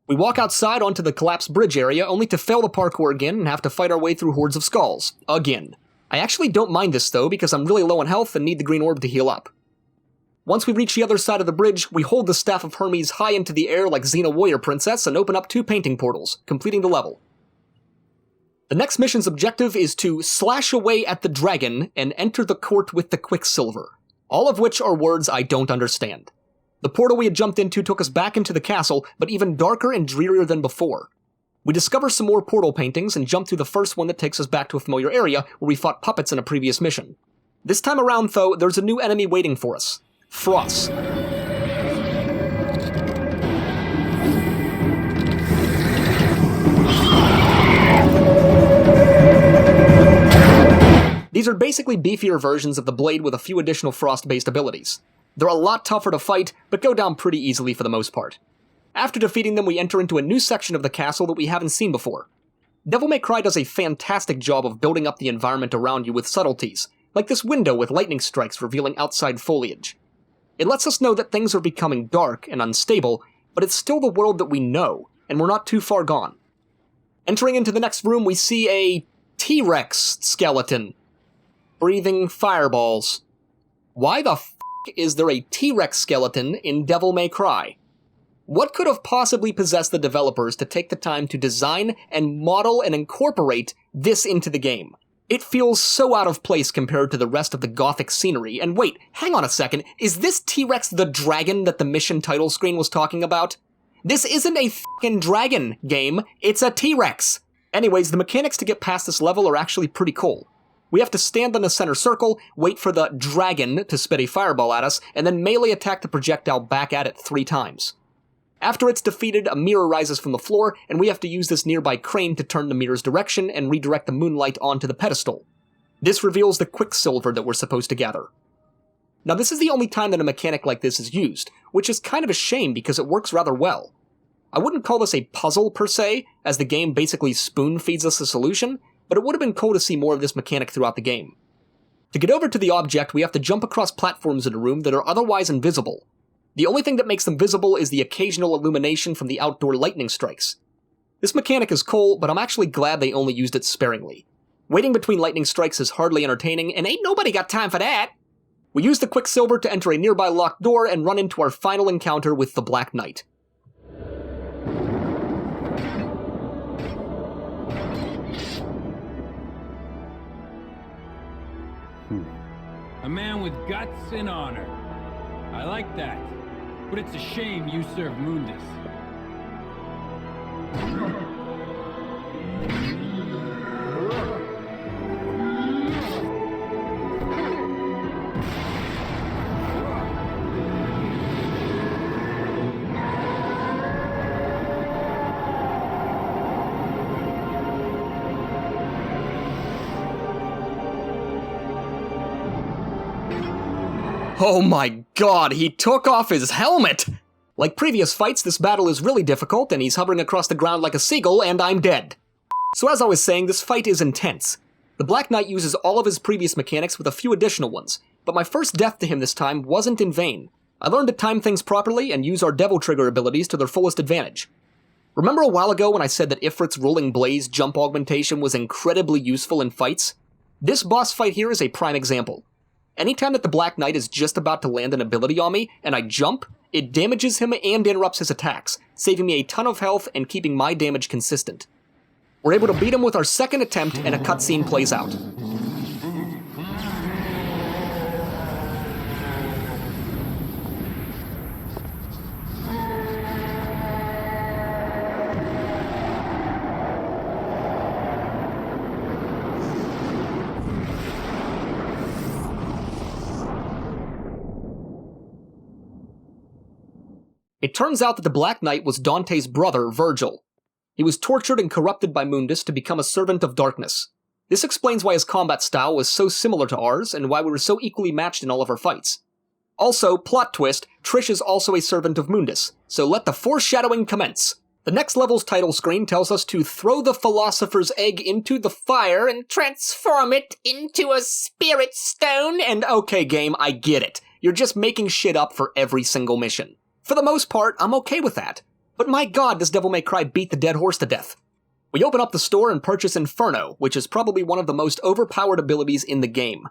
Speaker 1: We walk outside onto the collapsed bridge area, only to fail the parkour again and have to fight our way through hordes of skulls. Again. I actually don't mind this though, because I'm really low on health and need the green orb to heal up. Once we reach the other side of the bridge, we hold the Staff of Hermes high into the air like Xena Warrior Princess and open up 2 painting portals, completing the level. The next mission's objective is to slash away at the dragon and enter the court with the Quicksilver, all of which are words I don't understand. The portal we had jumped into took us back into the castle, but even darker and drearier than before. We discover some more portal paintings and jump through the first one that takes us back to a familiar area where we fought puppets in a previous mission. This time around, though, there's a new enemy waiting for us. Frost. These are basically beefier versions of the blade with a few additional frost-based abilities. They're a lot tougher to fight, but go down pretty easily for the most part. After defeating them, we enter into a new section of the castle that we haven't seen before. Devil May Cry does a fantastic job of building up the environment around you with subtleties, like this window with lightning strikes revealing outside foliage. It lets us know that things are becoming dark and unstable, but it's still the world that we know, and we're not too far gone. Entering into the next room, we see a T-Rex skeleton, breathing fireballs. Why the f*** is there a T-Rex skeleton in Devil May Cry? What could have possibly possessed the developers to take the time to design and model and incorporate this into the game? It feels so out of place compared to the rest of the gothic scenery, and wait, hang on a second, is this T-Rex the dragon that the mission title screen was talking about? This isn't a f***ing dragon game, it's a T-Rex! Anyways, the mechanics to get past this level are actually pretty cool. We have to stand in the center circle, wait for the dragon to spit a fireball at us, and then melee attack the projectile back at it 3 times. After it's defeated, a mirror rises from the floor, and we have to use this nearby crane to turn the mirror's direction and redirect the moonlight onto the pedestal. This reveals the quicksilver that we're supposed to gather. Now this is the only time that a mechanic like this is used, which is kind of a shame because it works rather well. I wouldn't call this a puzzle per se, as the game basically spoon-feeds us a solution, but it would have been cool to see more of this mechanic throughout the game. To get over to the object, we have to jump across platforms in a room that are otherwise invisible. The only thing that makes them visible is the occasional illumination from the outdoor lightning strikes. This mechanic is cool, but I'm actually glad they only used it sparingly. Waiting between lightning strikes is hardly entertaining, and ain't nobody got time for that! We use the quicksilver to enter a nearby locked door and run into our final encounter with the Black Knight.
Speaker 2: A man with guts and honor. I like that. But it's a shame you serve Mundus.
Speaker 1: Oh my god, he took off his helmet! Like previous fights, this battle is really difficult, and he's hovering across the ground like a seagull, and I'm dead. So as I was saying, this fight is intense. The Black Knight uses all of his previous mechanics with a few additional ones, but my first death to him this time wasn't in vain. I learned to time things properly and use our Devil Trigger abilities to their fullest advantage. Remember a while ago when I said that Ifrit's Rolling Blaze jump augmentation was incredibly useful in fights? This boss fight here is a prime example. Anytime that the Black Knight is just about to land an ability on me, and I jump, it damages him and interrupts his attacks, saving me a ton of health and keeping my damage consistent. We're able to beat him with our second attempt, and a cutscene plays out. It turns out that the Black Knight was Dante's brother, Virgil. He was tortured and corrupted by Mundus to become a servant of darkness. This explains why his combat style was so similar to ours, and why we were so equally matched in all of our fights. Also, plot twist, Trish is also a servant of Mundus, so let the foreshadowing commence. The next level's title screen tells us to throw the Philosopher's Egg into the fire and transform it into a spirit stone, and okay game, I get it. You're just making shit up for every single mission. For the most part, I'm okay with that. But my god, does Devil May Cry beat the dead horse to death. We open up the store and purchase Inferno, which is probably one of the most overpowered abilities in the game.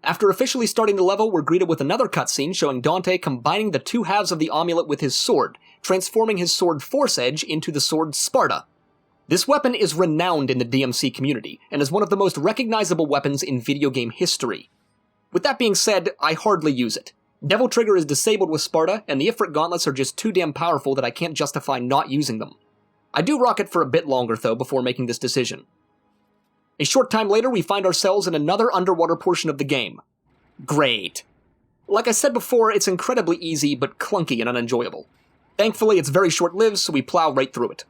Speaker 1: After officially starting the level, we're greeted with another cutscene showing Dante combining the 2 halves of the amulet with his sword, transforming his sword Force Edge into the sword Sparta. This weapon is renowned in the DMC community, and is one of the most recognizable weapons in video game history. With that being said, I hardly use it. Devil Trigger is disabled with Sparta, and the Ifrit gauntlets are just too damn powerful that I can't justify not using them. I do rock it for a bit longer though before making this decision. A short time later, we find ourselves in another underwater portion of the game. Great. Like I said before, it's incredibly easy but clunky and unenjoyable. Thankfully, it's very short-lived, so we plow right through it.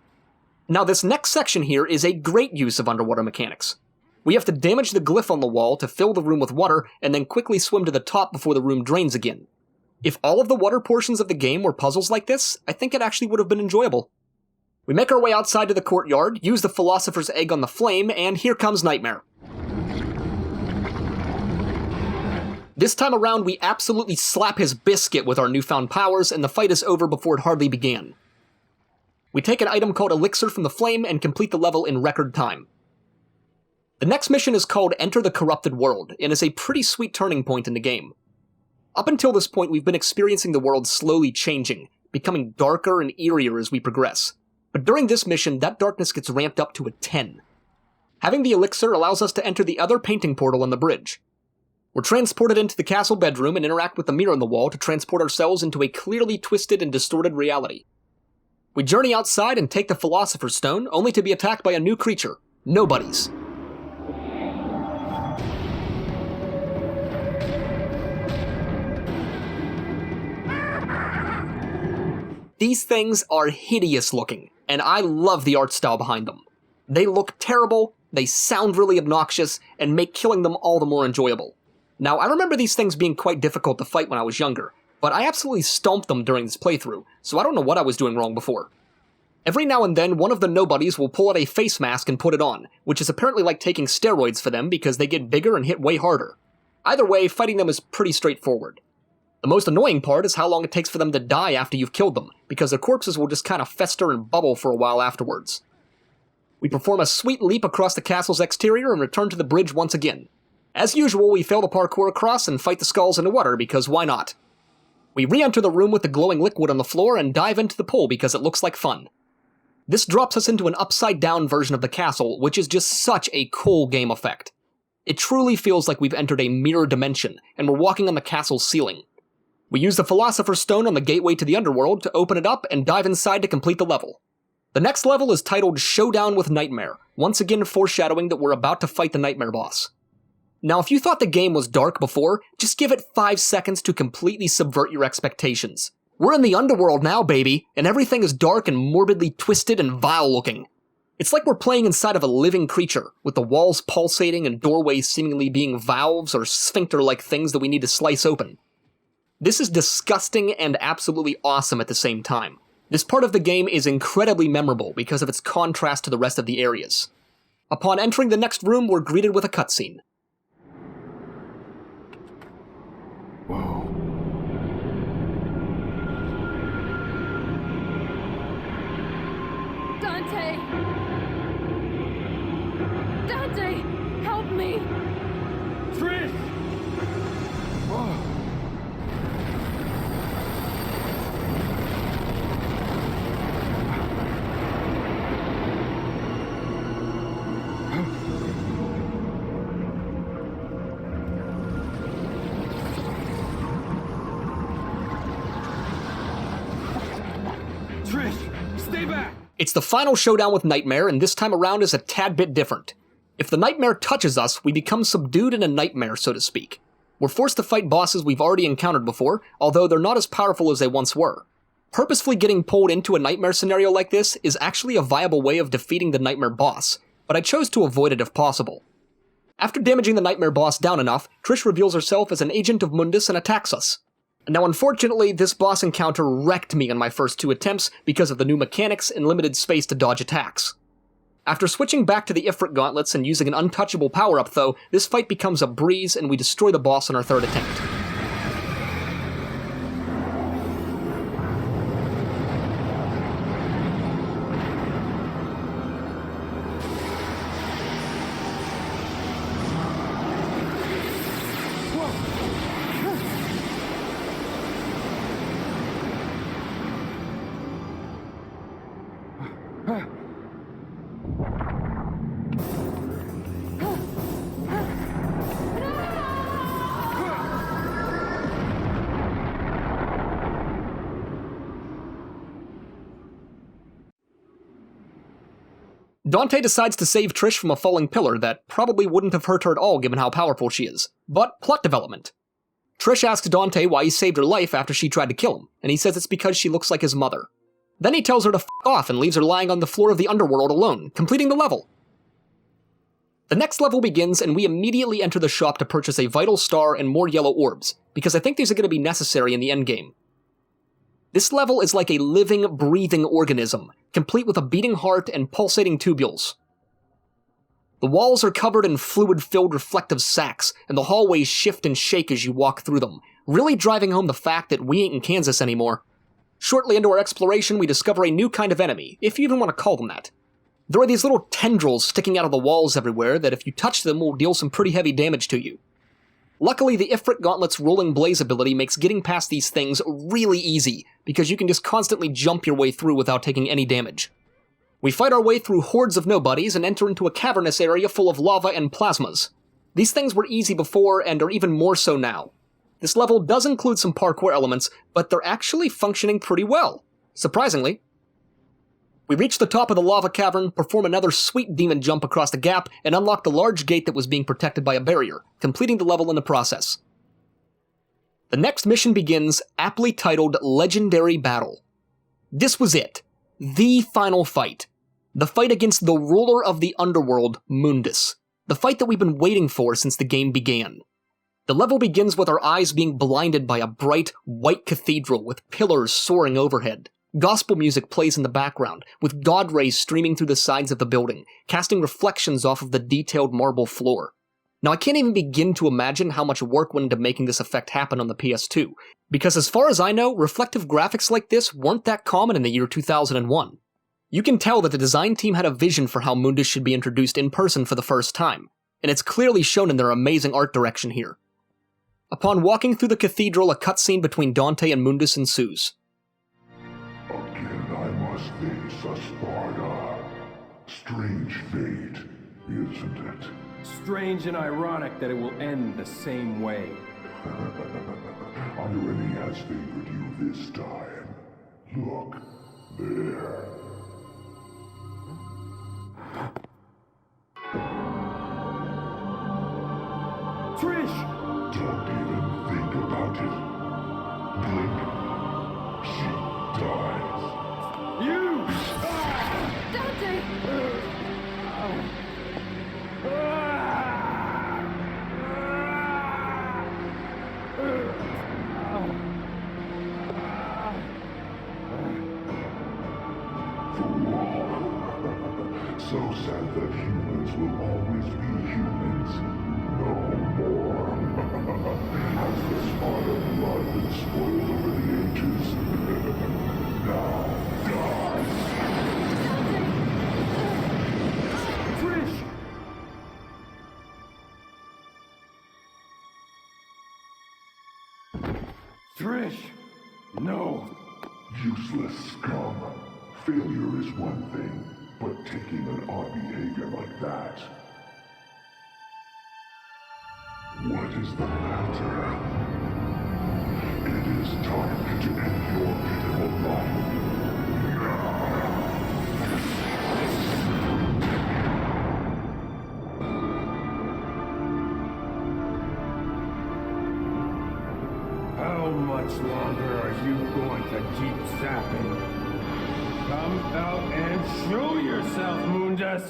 Speaker 1: Now this next section here is a great use of underwater mechanics. We have to damage the glyph on the wall to fill the room with water, and then quickly swim to the top before the room drains again. If all of the water portions of the game were puzzles like this, I think it actually would have been enjoyable. We make our way outside to the courtyard, use the Philosopher's Egg on the flame, and here comes Nightmare. This time around, we absolutely slap his biscuit with our newfound powers, and the fight is over before it hardly began. We take an item called Elixir from the flame and complete the level in record time. The next mission is called Enter the Corrupted World, and is a pretty sweet turning point in the game. Up until this point, we've been experiencing the world slowly changing, becoming darker and eerier as we progress. But during this mission, that darkness gets ramped up to a 10. Having the elixir allows us to enter the other painting portal on the bridge. We're transported into the castle bedroom and interact with the mirror on the wall to transport ourselves into a clearly twisted and distorted reality. We journey outside and take the Philosopher's Stone, only to be attacked by a new creature, Nobodies. These things are hideous looking, and I love the art style behind them. They look terrible, they sound really obnoxious, and make killing them all the more enjoyable. Now, I remember these things being quite difficult to fight when I was younger, but I absolutely stomped them during this playthrough, so I don't know what I was doing wrong before. Every now and then, one of the nobodies will pull out a face mask and put it on, which is apparently like taking steroids for them because they get bigger and hit way harder. Either way, fighting them is pretty straightforward. The most annoying part is how long it takes for them to die after you've killed them, because their corpses will just kind of fester and bubble for a while afterwards. We perform a sweet leap across the castle's exterior and return to the bridge once again. As usual, we fail to parkour across and fight the skulls in the water because why not? We re-enter the room with the glowing liquid on the floor and dive into the pool because it looks like fun. This drops us into an upside-down version of the castle, which is just such a cool game effect. It truly feels like we've entered a mirror dimension, and we're walking on the castle's ceiling. We use the Philosopher's Stone on the gateway to the underworld to open it up and dive inside to complete the level. The next level is titled Showdown with Nightmare, once again foreshadowing that we're about to fight the Nightmare boss. Now, if you thought the game was dark before, just give it 5 seconds to completely subvert your expectations. We're in the underworld now, baby, and everything is dark and morbidly twisted and vile looking. It's like we're playing inside of a living creature, with the walls pulsating and doorways seemingly being valves or sphincter-like things that we need to slice open. This is disgusting and absolutely awesome at the same time. This part of the game is incredibly memorable because of its contrast to the rest of the areas. Upon entering the next room, we're greeted with a cutscene.
Speaker 2: Whoa.
Speaker 3: Dante! Dante! Help me!
Speaker 2: Trish! Whoa. Trish, stay back!
Speaker 1: It's the final showdown with Nightmare, and this time around is a tad bit different. If the Nightmare touches us, we become subdued in a nightmare, so to speak. We're forced to fight bosses we've already encountered before, although they're not as powerful as they once were. Purposefully getting pulled into a nightmare scenario like this is actually a viable way of defeating the Nightmare boss, but I chose to avoid it if possible. After damaging the Nightmare boss down enough, Trish reveals herself as an agent of Mundus and attacks us. Now unfortunately, this boss encounter wrecked me on my first 2 attempts because of the new mechanics and limited space to dodge attacks. After switching back to the Ifrit gauntlets and using an untouchable power-up though, this fight becomes a breeze and we destroy the boss on our 3rd attempt. Dante decides to save Trish from a falling pillar that probably wouldn't have hurt her at all given how powerful she is. But plot development. Trish asks Dante why he saved her life after she tried to kill him, and he says it's because she looks like his mother. Then he tells her to f*** off and leaves her lying on the floor of the underworld alone, completing the level. The next level begins and we immediately enter the shop to purchase a vital star and more yellow orbs, because I think these are going to be necessary in the endgame. This level is like a living, breathing organism, complete with a beating heart and pulsating tubules. The walls are covered in fluid-filled reflective sacs, and the hallways shift and shake as you walk through them, really driving home the fact that we ain't in Kansas anymore. Shortly into our exploration, we discover a new kind of enemy, if you even want to call them that. There are these little tendrils sticking out of the walls everywhere that if you touch them will deal some pretty heavy damage to you. Luckily, the Ifrit Gauntlet's Rolling Blaze ability makes getting past these things really easy, because you can just constantly jump your way through without taking any damage. We fight our way through hordes of nobodies and enter into a cavernous area full of lava and plasmas. These things were easy before and are even more so now. This level does include some parkour elements, but they're actually functioning pretty well, surprisingly. We reach the top of the lava cavern, perform another sweet demon jump across the gap, and unlock the large gate that was being protected by a barrier, completing the level in the process. The next mission begins, aptly titled Legendary Battle. This was it. The final fight. The fight against the ruler of the underworld, Mundus. The fight that we've been waiting for since the game began. The level begins with our eyes being blinded by a bright, white cathedral with pillars soaring overhead. Gospel music plays in the background, with god rays streaming through the sides of the building, casting reflections off of the detailed marble floor. Now I can't even begin to imagine how much work went into making this effect happen on the PS2, because as far as I know, reflective graphics like this weren't that common in the year 2001. You can tell that the design team had a vision for how Mundus should be introduced in person for the first time, and it's clearly shown in their amazing art direction here. Upon walking through the cathedral, a cutscene between Dante and Mundus ensues.
Speaker 4: Again I must face a Sparta. Strange fate, isn't it?
Speaker 2: Strange and ironic that it will end the same way.
Speaker 4: Irony has favored you this time. Look, there.
Speaker 2: Trish!
Speaker 4: Don't even think about it. Blink. She dies.
Speaker 2: You!
Speaker 3: Dante!
Speaker 4: So sad that humans will always be humans. No more. Has the Sparta blood been spoiled over the ages? Now, die!
Speaker 2: Trish! Trish! No!
Speaker 4: Useless scum. Failure is one thing, but taking an odd behavior like that. What is the matter? It is time to end your pitiful life.
Speaker 2: How much longer are you going to keep zapping? Come out and show yourself, Mundus!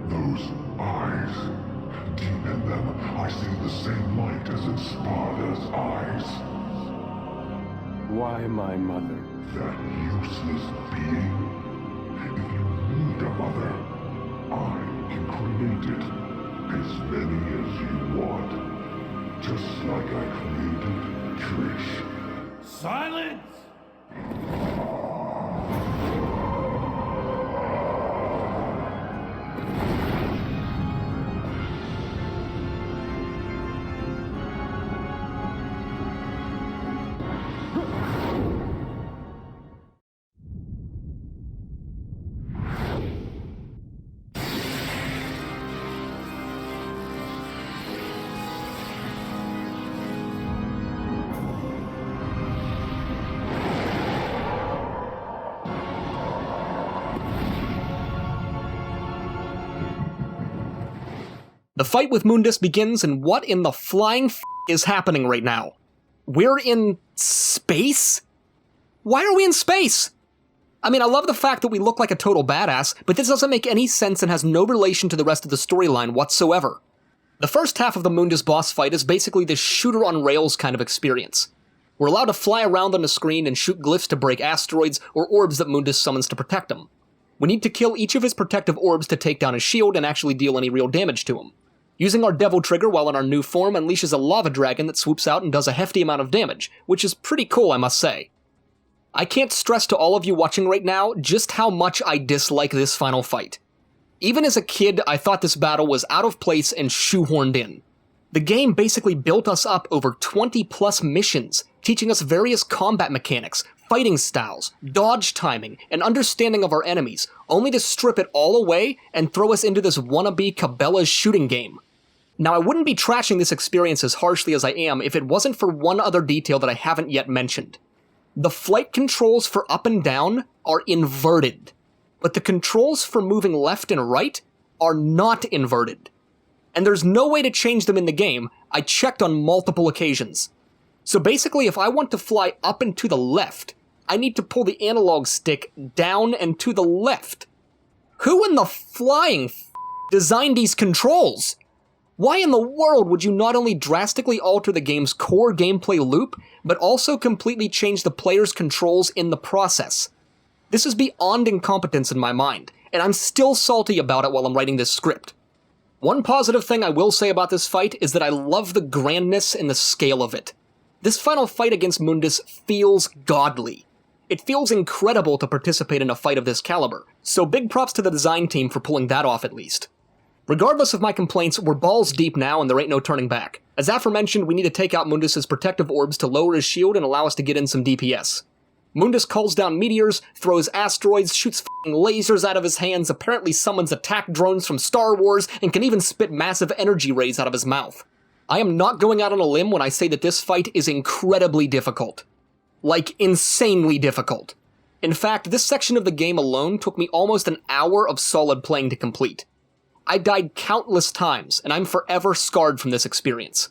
Speaker 4: Those eyes. Deep in them, I see the same light as in Sparta's eyes.
Speaker 2: Why my mother?
Speaker 4: That useless being. If you need a mother, I can create it. As many as you want. Just like I created Trish.
Speaker 2: Silence!
Speaker 1: The fight with Mundus begins, and what in the flying is happening right now? We're in space? Why are we in space? I mean, I love the fact that we look like a total badass, but this doesn't make any sense and has no relation to the rest of the storyline whatsoever. The first half of the Mundus boss fight is basically this shooter on rails kind of experience. We're allowed to fly around on the screen and shoot glyphs to break asteroids or orbs that Mundus summons to protect him. We need to kill each of his protective orbs to take down his shield and actually deal any real damage to him. Using our Devil Trigger while in our new form unleashes a lava dragon that swoops out and does a hefty amount of damage, which is pretty cool, I must say. I can't stress to all of you watching right now just how much I dislike this final fight. Even as a kid, I thought this battle was out of place and shoehorned in. The game basically built us up over 20 plus missions, teaching us various combat mechanics, fighting styles, dodge timing, and understanding of our enemies, only to strip it all away and throw us into this wannabe Cabela's shooting game. Now, I wouldn't be trashing this experience as harshly as I am if it wasn't for one other detail that I haven't yet mentioned. The flight controls for up and down are inverted, but the controls for moving left and right are not inverted. And there's no way to change them in the game. I checked on multiple occasions. So basically, if I want to fly up and to the left, I need to pull the analog stick down and to the left. Who in the flying designed these controls? Why in the world would you not only drastically alter the game's core gameplay loop, but also completely change the player's controls in the process? This is beyond incompetence in my mind, and I'm still salty about it while I'm writing this script. One positive thing I will say about this fight is that I love the grandness and the scale of it. This final fight against Mundus feels godly. It feels incredible to participate in a fight of this caliber, so big props to the design team for pulling that off at least. Regardless of my complaints, we're balls deep now and there ain't no turning back. As aforementioned, we need to take out Mundus' protective orbs to lower his shield and allow us to get in some DPS. Mundus calls down meteors, throws asteroids, shoots f***ing lasers out of his hands, apparently summons attack drones from Star Wars, and can even spit massive energy rays out of his mouth. I am not going out on a limb when I say that this fight is incredibly difficult. Like, insanely difficult. In fact, this section of the game alone took me almost an hour of solid playing to complete. I died countless times, and I'm forever scarred from this experience.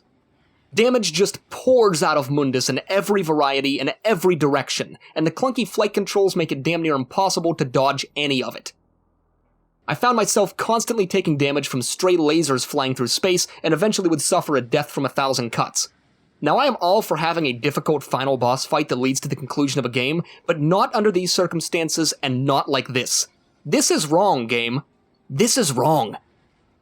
Speaker 1: Damage just pours out of Mundus in every variety and every direction, and the clunky flight controls make it damn near impossible to dodge any of it. I found myself constantly taking damage from stray lasers flying through space, and eventually would suffer a death from 1,000 cuts. Now I am all for having a difficult final boss fight that leads to the conclusion of a game, but not under these circumstances and not like this. This is wrong, game. This is wrong.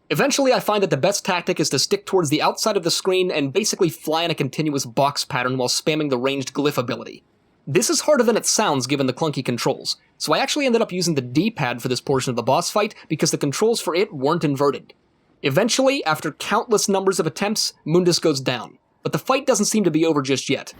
Speaker 1: Eventually, I find that the best tactic is to stick towards the outside of the screen and basically fly in a continuous box pattern while spamming the ranged glyph ability. This is harder than it sounds given the clunky controls, so I actually ended up using the D-pad for this portion of the boss fight because the controls for it weren't inverted. Eventually, after countless numbers of attempts, Mundus goes down, but the fight doesn't seem to be over just yet.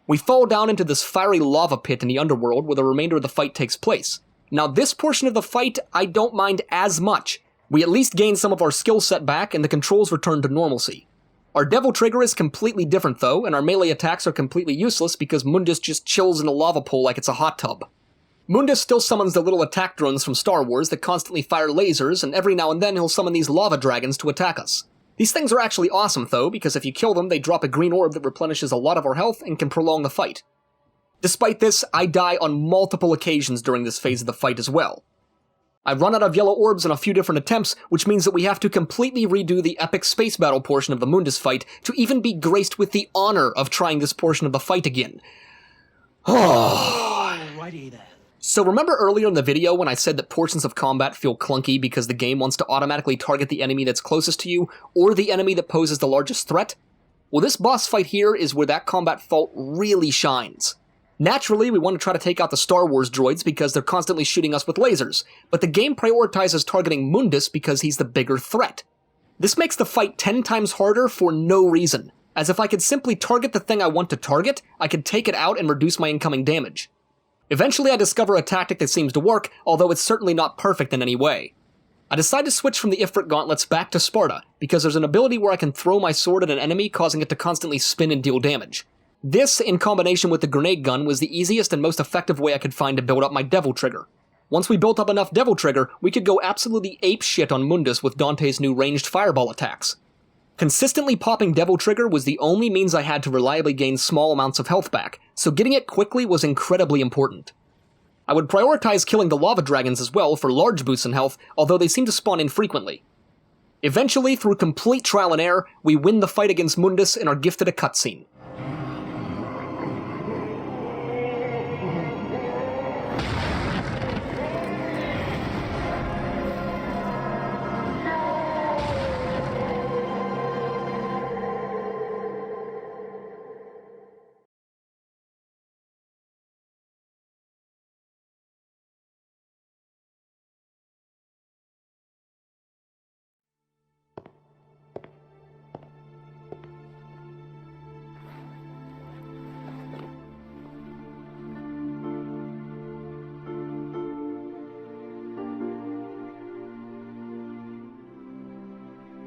Speaker 1: We fall down into this fiery lava pit in the underworld where the remainder of the fight takes place. Now this portion of the fight, I don't mind as much. We at least gain some of our skill set back and the controls return to normalcy. Our Devil Trigger is completely different though, and our melee attacks are completely useless because Mundus just chills in a lava pool like it's a hot tub. Mundus still summons the little attack drones from Star Wars that constantly fire lasers, and every now and then he'll summon these lava dragons to attack us. These things are actually awesome though, because if you kill them, they drop a green orb that replenishes a lot of our health and can prolong the fight. Despite this, I die on multiple occasions during this phase of the fight as well. I run out of yellow orbs in a few different attempts, which means that we have to completely redo the epic space battle portion of the Mundus fight to even be graced with the honor of trying this portion of the fight again.
Speaker 5: Alrighty then.
Speaker 1: So remember earlier in the video when I said that portions of combat feel clunky because the game wants to automatically target the enemy that's closest to you, or the enemy that poses the largest threat? Well, this boss fight here is where that combat fault really shines. Naturally, we want to try to take out the Star Wars droids because they're constantly shooting us with lasers, but the game prioritizes targeting Mundus because he's the bigger threat. This makes the fight 10 times harder for no reason, as if I could simply target the thing I want to target, I could take it out and reduce my incoming damage. Eventually I discover a tactic that seems to work, although it's certainly not perfect in any way. I decide to switch from the Ifrit gauntlets back to Sparta, because there's an ability where I can throw my sword at an enemy causing it to constantly spin and deal damage. This, in combination with the grenade gun, was the easiest and most effective way I could find to build up my Devil Trigger. Once we built up enough Devil Trigger, we could go absolutely apeshit on Mundus with Dante's new ranged fireball attacks. Consistently popping Devil Trigger was the only means I had to reliably gain small amounts of health back, so getting it quickly was incredibly important. I would prioritize killing the lava dragons as well for large boosts in health, although they seem to spawn infrequently. Eventually, through complete trial and error, we win the fight against Mundus and are gifted a cutscene.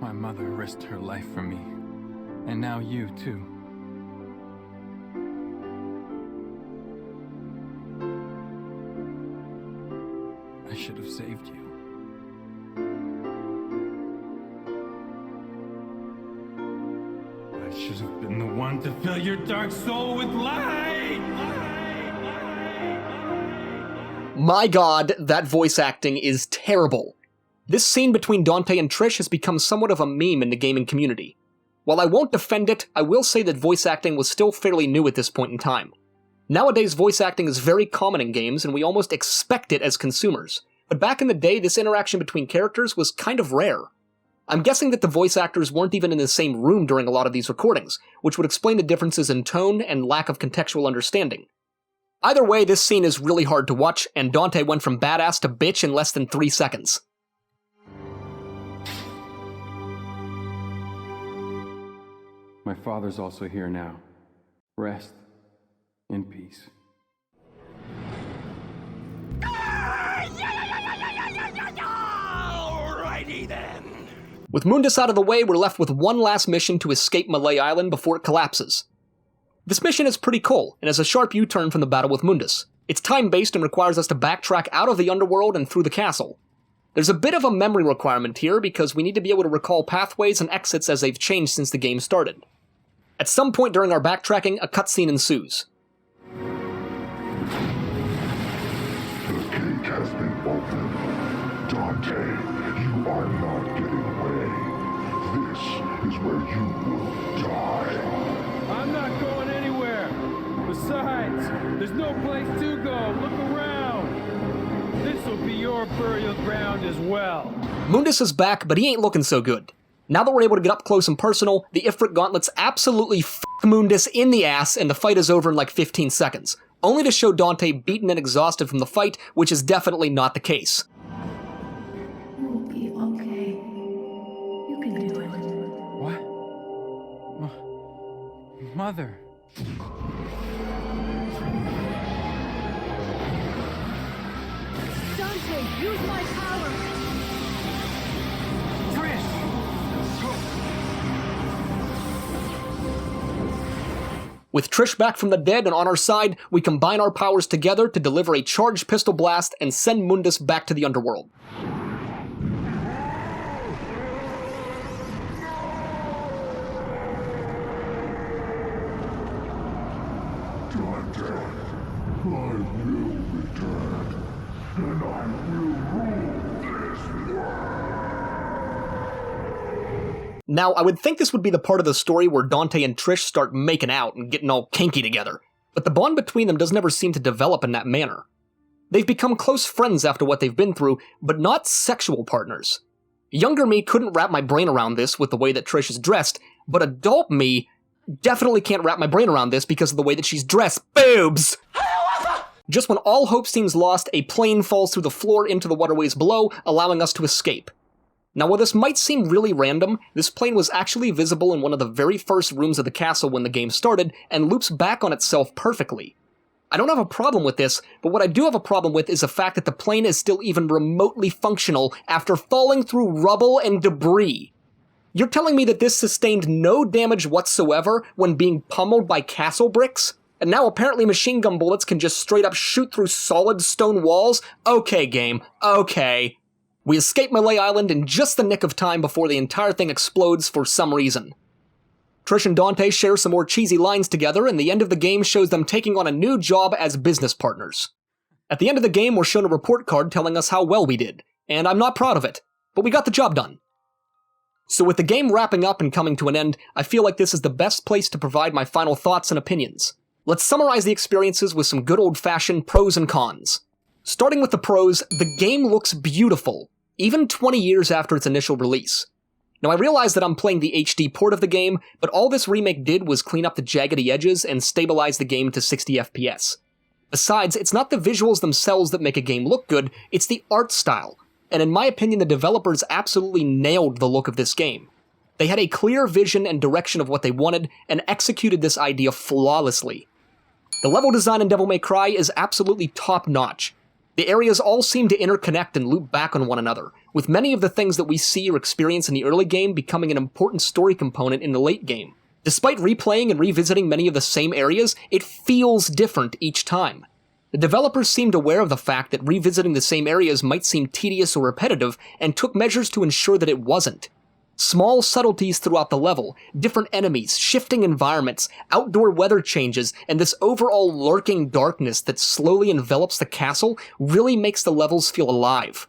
Speaker 2: My mother risked her life for me, and now you too. I should have saved you. I should have been the one to fill your dark soul with light!
Speaker 1: My god, that voice acting is terrible. This scene between Dante and Trish has become somewhat of a meme in the gaming community. While I won't defend it, I will say that voice acting was still fairly new at this point in time. Nowadays, voice acting is very common in games, and we almost expect it as consumers. But back in the day, this interaction between characters was kind of rare. I'm guessing that the voice actors weren't even in the same room during a lot of these recordings, which would explain the differences in tone and lack of contextual understanding. Either way, this scene is really hard to watch, and Dante went from badass to bitch in less than 3 seconds.
Speaker 2: My father's also here now. Rest in peace.
Speaker 5: Alrighty then.
Speaker 1: With Mundus out of the way, we're left with one last mission to escape Malay Island before it collapses. This mission is pretty cool, and is a sharp U-turn from the battle with Mundus. It's time-based and requires us to backtrack out of the underworld and through the castle. There's a bit of a memory requirement here because we need to be able to recall pathways and exits as they've changed since the game started. At some point during our backtracking, a cutscene ensues.
Speaker 4: The gate has been opened. Dante, you are not getting away. This is where you will die.
Speaker 2: I'm not going anywhere. Besides, there's no place to go. Look around. This will be your burial ground as well.
Speaker 1: Mundus is back, but he ain't looking so good. Now that we're able to get up close and personal, the Ifrit gauntlets absolutely f*** Mundus in the ass, and the fight is over in like 15 seconds, only to show Dante beaten and exhausted from the fight, which is definitely not the case.
Speaker 6: You'll be okay. You can do it.
Speaker 2: What? Mother.
Speaker 3: Dante, use my power!
Speaker 1: With Trish back from the dead and on our side, we combine our powers together to deliver a charged pistol blast and send Mundus back to the underworld.
Speaker 4: Dante, I will return, and I will rule this world.
Speaker 1: Now, I would think this would be the part of the story where Dante and Trish start making out and getting all kinky together, but the bond between them does never seem to develop in that manner. They've become close friends after what they've been through, but not sexual partners. Younger me couldn't wrap my brain around this with the way that Trish is dressed, but adult me definitely can't wrap my brain around this because of the way that she's dressed. Boobs! Just when all hope seems lost, a plane falls through the floor into the waterways below, allowing us to escape. Now, while this might seem really random, this plane was actually visible in one of the very first rooms of the castle when the game started, and loops back on itself perfectly. I don't have a problem with this, but what I do have a problem with is the fact that the plane is still even remotely functional after falling through rubble and debris. You're telling me that this sustained no damage whatsoever when being pummeled by castle bricks? And now apparently machine gun bullets can just straight up shoot through solid stone walls? Okay, game, okay. We escape Malay Island in just the nick of time before the entire thing explodes for some reason. Trish and Dante share some more cheesy lines together, and the end of the game shows them taking on a new job as business partners. At the end of the game, we're shown a report card telling us how well we did, and I'm not proud of it, but we got the job done. So with the game wrapping up and coming to an end, I feel like this is the best place to provide my final thoughts and opinions. Let's summarize the experiences with some good old-fashioned pros and cons. Starting with the pros, the game looks beautiful, even 20 years after its initial release. Now I realize that I'm playing the HD port of the game, but all this remake did was clean up the jaggedy edges and stabilize the game to 60 FPS. Besides, it's not the visuals themselves that make a game look good, it's the art style. And in my opinion, the developers absolutely nailed the look of this game. They had a clear vision and direction of what they wanted, and executed this idea flawlessly. The level design in Devil May Cry is absolutely top-notch. The areas all seem to interconnect and loop back on one another, with many of the things that we see or experience in the early game becoming an important story component in the late game. Despite replaying and revisiting many of the same areas, it feels different each time. The developers seemed aware of the fact that revisiting the same areas might seem tedious or repetitive, and took measures to ensure that it wasn't. Small subtleties throughout the level, different enemies, shifting environments, outdoor weather changes, and this overall lurking darkness that slowly envelops the castle really makes the levels feel alive.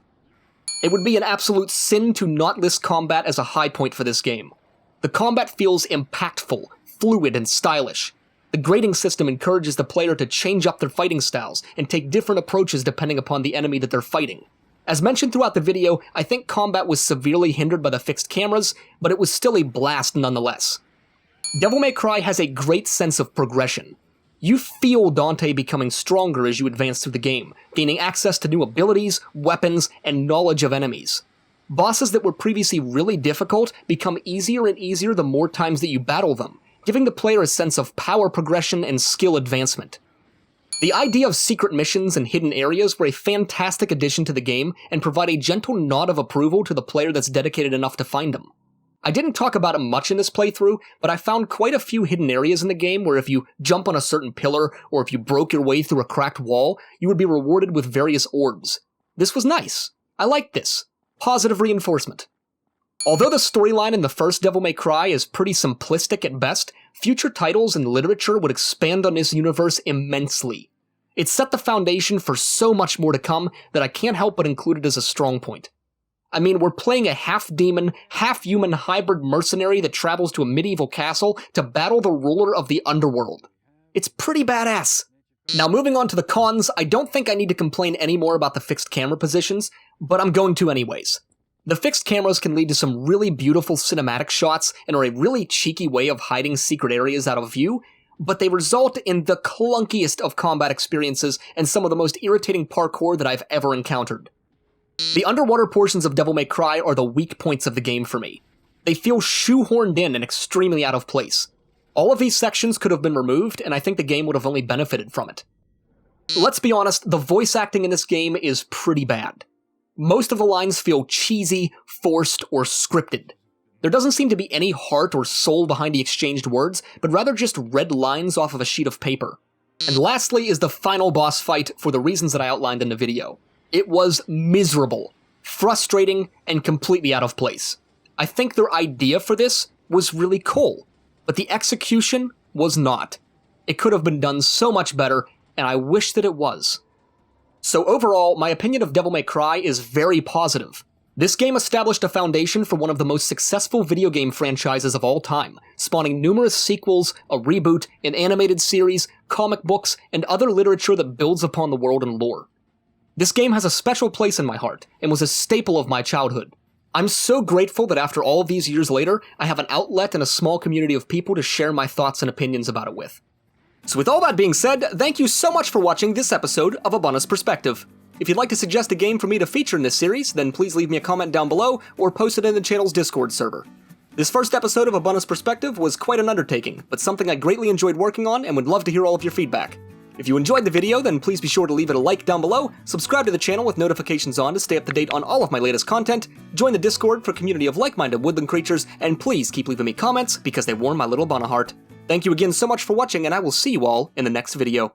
Speaker 1: It would be an absolute sin to not list combat as a high point for this game. The combat feels impactful, fluid, and stylish. The grading system encourages the player to change up their fighting styles and take different approaches depending upon the enemy that they're fighting. As mentioned throughout the video, I think combat was severely hindered by the fixed cameras, but it was still a blast nonetheless. Devil May Cry has a great sense of progression. You feel Dante becoming stronger as you advance through the game, gaining access to new abilities, weapons, and knowledge of enemies. Bosses that were previously really difficult become easier and easier the more times that you battle them, giving the player a sense of power progression and skill advancement. The idea of secret missions and hidden areas were a fantastic addition to the game and provide a gentle nod of approval to the player that's dedicated enough to find them. I didn't talk about it much in this playthrough, but I found quite a few hidden areas in the game where if you jump on a certain pillar or if you broke your way through a cracked wall, you would be rewarded with various orbs. This was nice. I liked this. Positive reinforcement. Although the storyline in the first Devil May Cry is pretty simplistic at best, future titles and literature would expand on this universe immensely. It set the foundation for so much more to come that I can't help but include it as a strong point. I mean, we're playing a half-demon, half-human hybrid mercenary that travels to a medieval castle to battle the ruler of the underworld. It's pretty badass. Now moving on to the cons, I don't think I need to complain any more about the fixed camera positions, but I'm going to anyways. The fixed cameras can lead to some really beautiful cinematic shots and are a really cheeky way of hiding secret areas out of view, but they result in the clunkiest of combat experiences and some of the most irritating parkour that I've ever encountered. The underwater portions of Devil May Cry are the weak points of the game for me. They feel shoehorned in and extremely out of place. All of these sections could have been removed, and I think the game would have only benefited from it. Let's be honest, the voice acting in this game is pretty bad. Most of the lines feel cheesy, forced, or scripted. There doesn't seem to be any heart or soul behind the exchanged words, but rather just red lines off of a sheet of paper. And lastly is the final boss fight for the reasons that I outlined in the video. It was miserable, frustrating, and completely out of place. I think their idea for this was really cool, but the execution was not. It could have been done so much better, and I wish that it was. So overall, my opinion of Devil May Cry is very positive. This game established a foundation for one of the most successful video game franchises of all time, spawning numerous sequels, a reboot, an animated series, comic books, and other literature that builds upon the world and lore. This game has a special place in my heart, and was a staple of my childhood. I'm so grateful that after all of these years later, I have an outlet and a small community of people to share my thoughts and opinions about it with. So with all that being said, thank you so much for watching this episode of A Bunneh Perspective. If you'd like to suggest a game for me to feature in this series, then please leave me a comment down below or post it in the channel's Discord server. This first episode of A Bunneh Perspective was quite an undertaking, but something I greatly enjoyed working on and would love to hear all of your feedback. If you enjoyed the video, then please be sure to leave it a like down below, subscribe to the channel with notifications on to stay up to date on all of my latest content, join the Discord for a community of like-minded woodland creatures, and please keep leaving me comments because they warm my little Bunneh heart. Thank you again so much for watching, and I will see you all in the next video.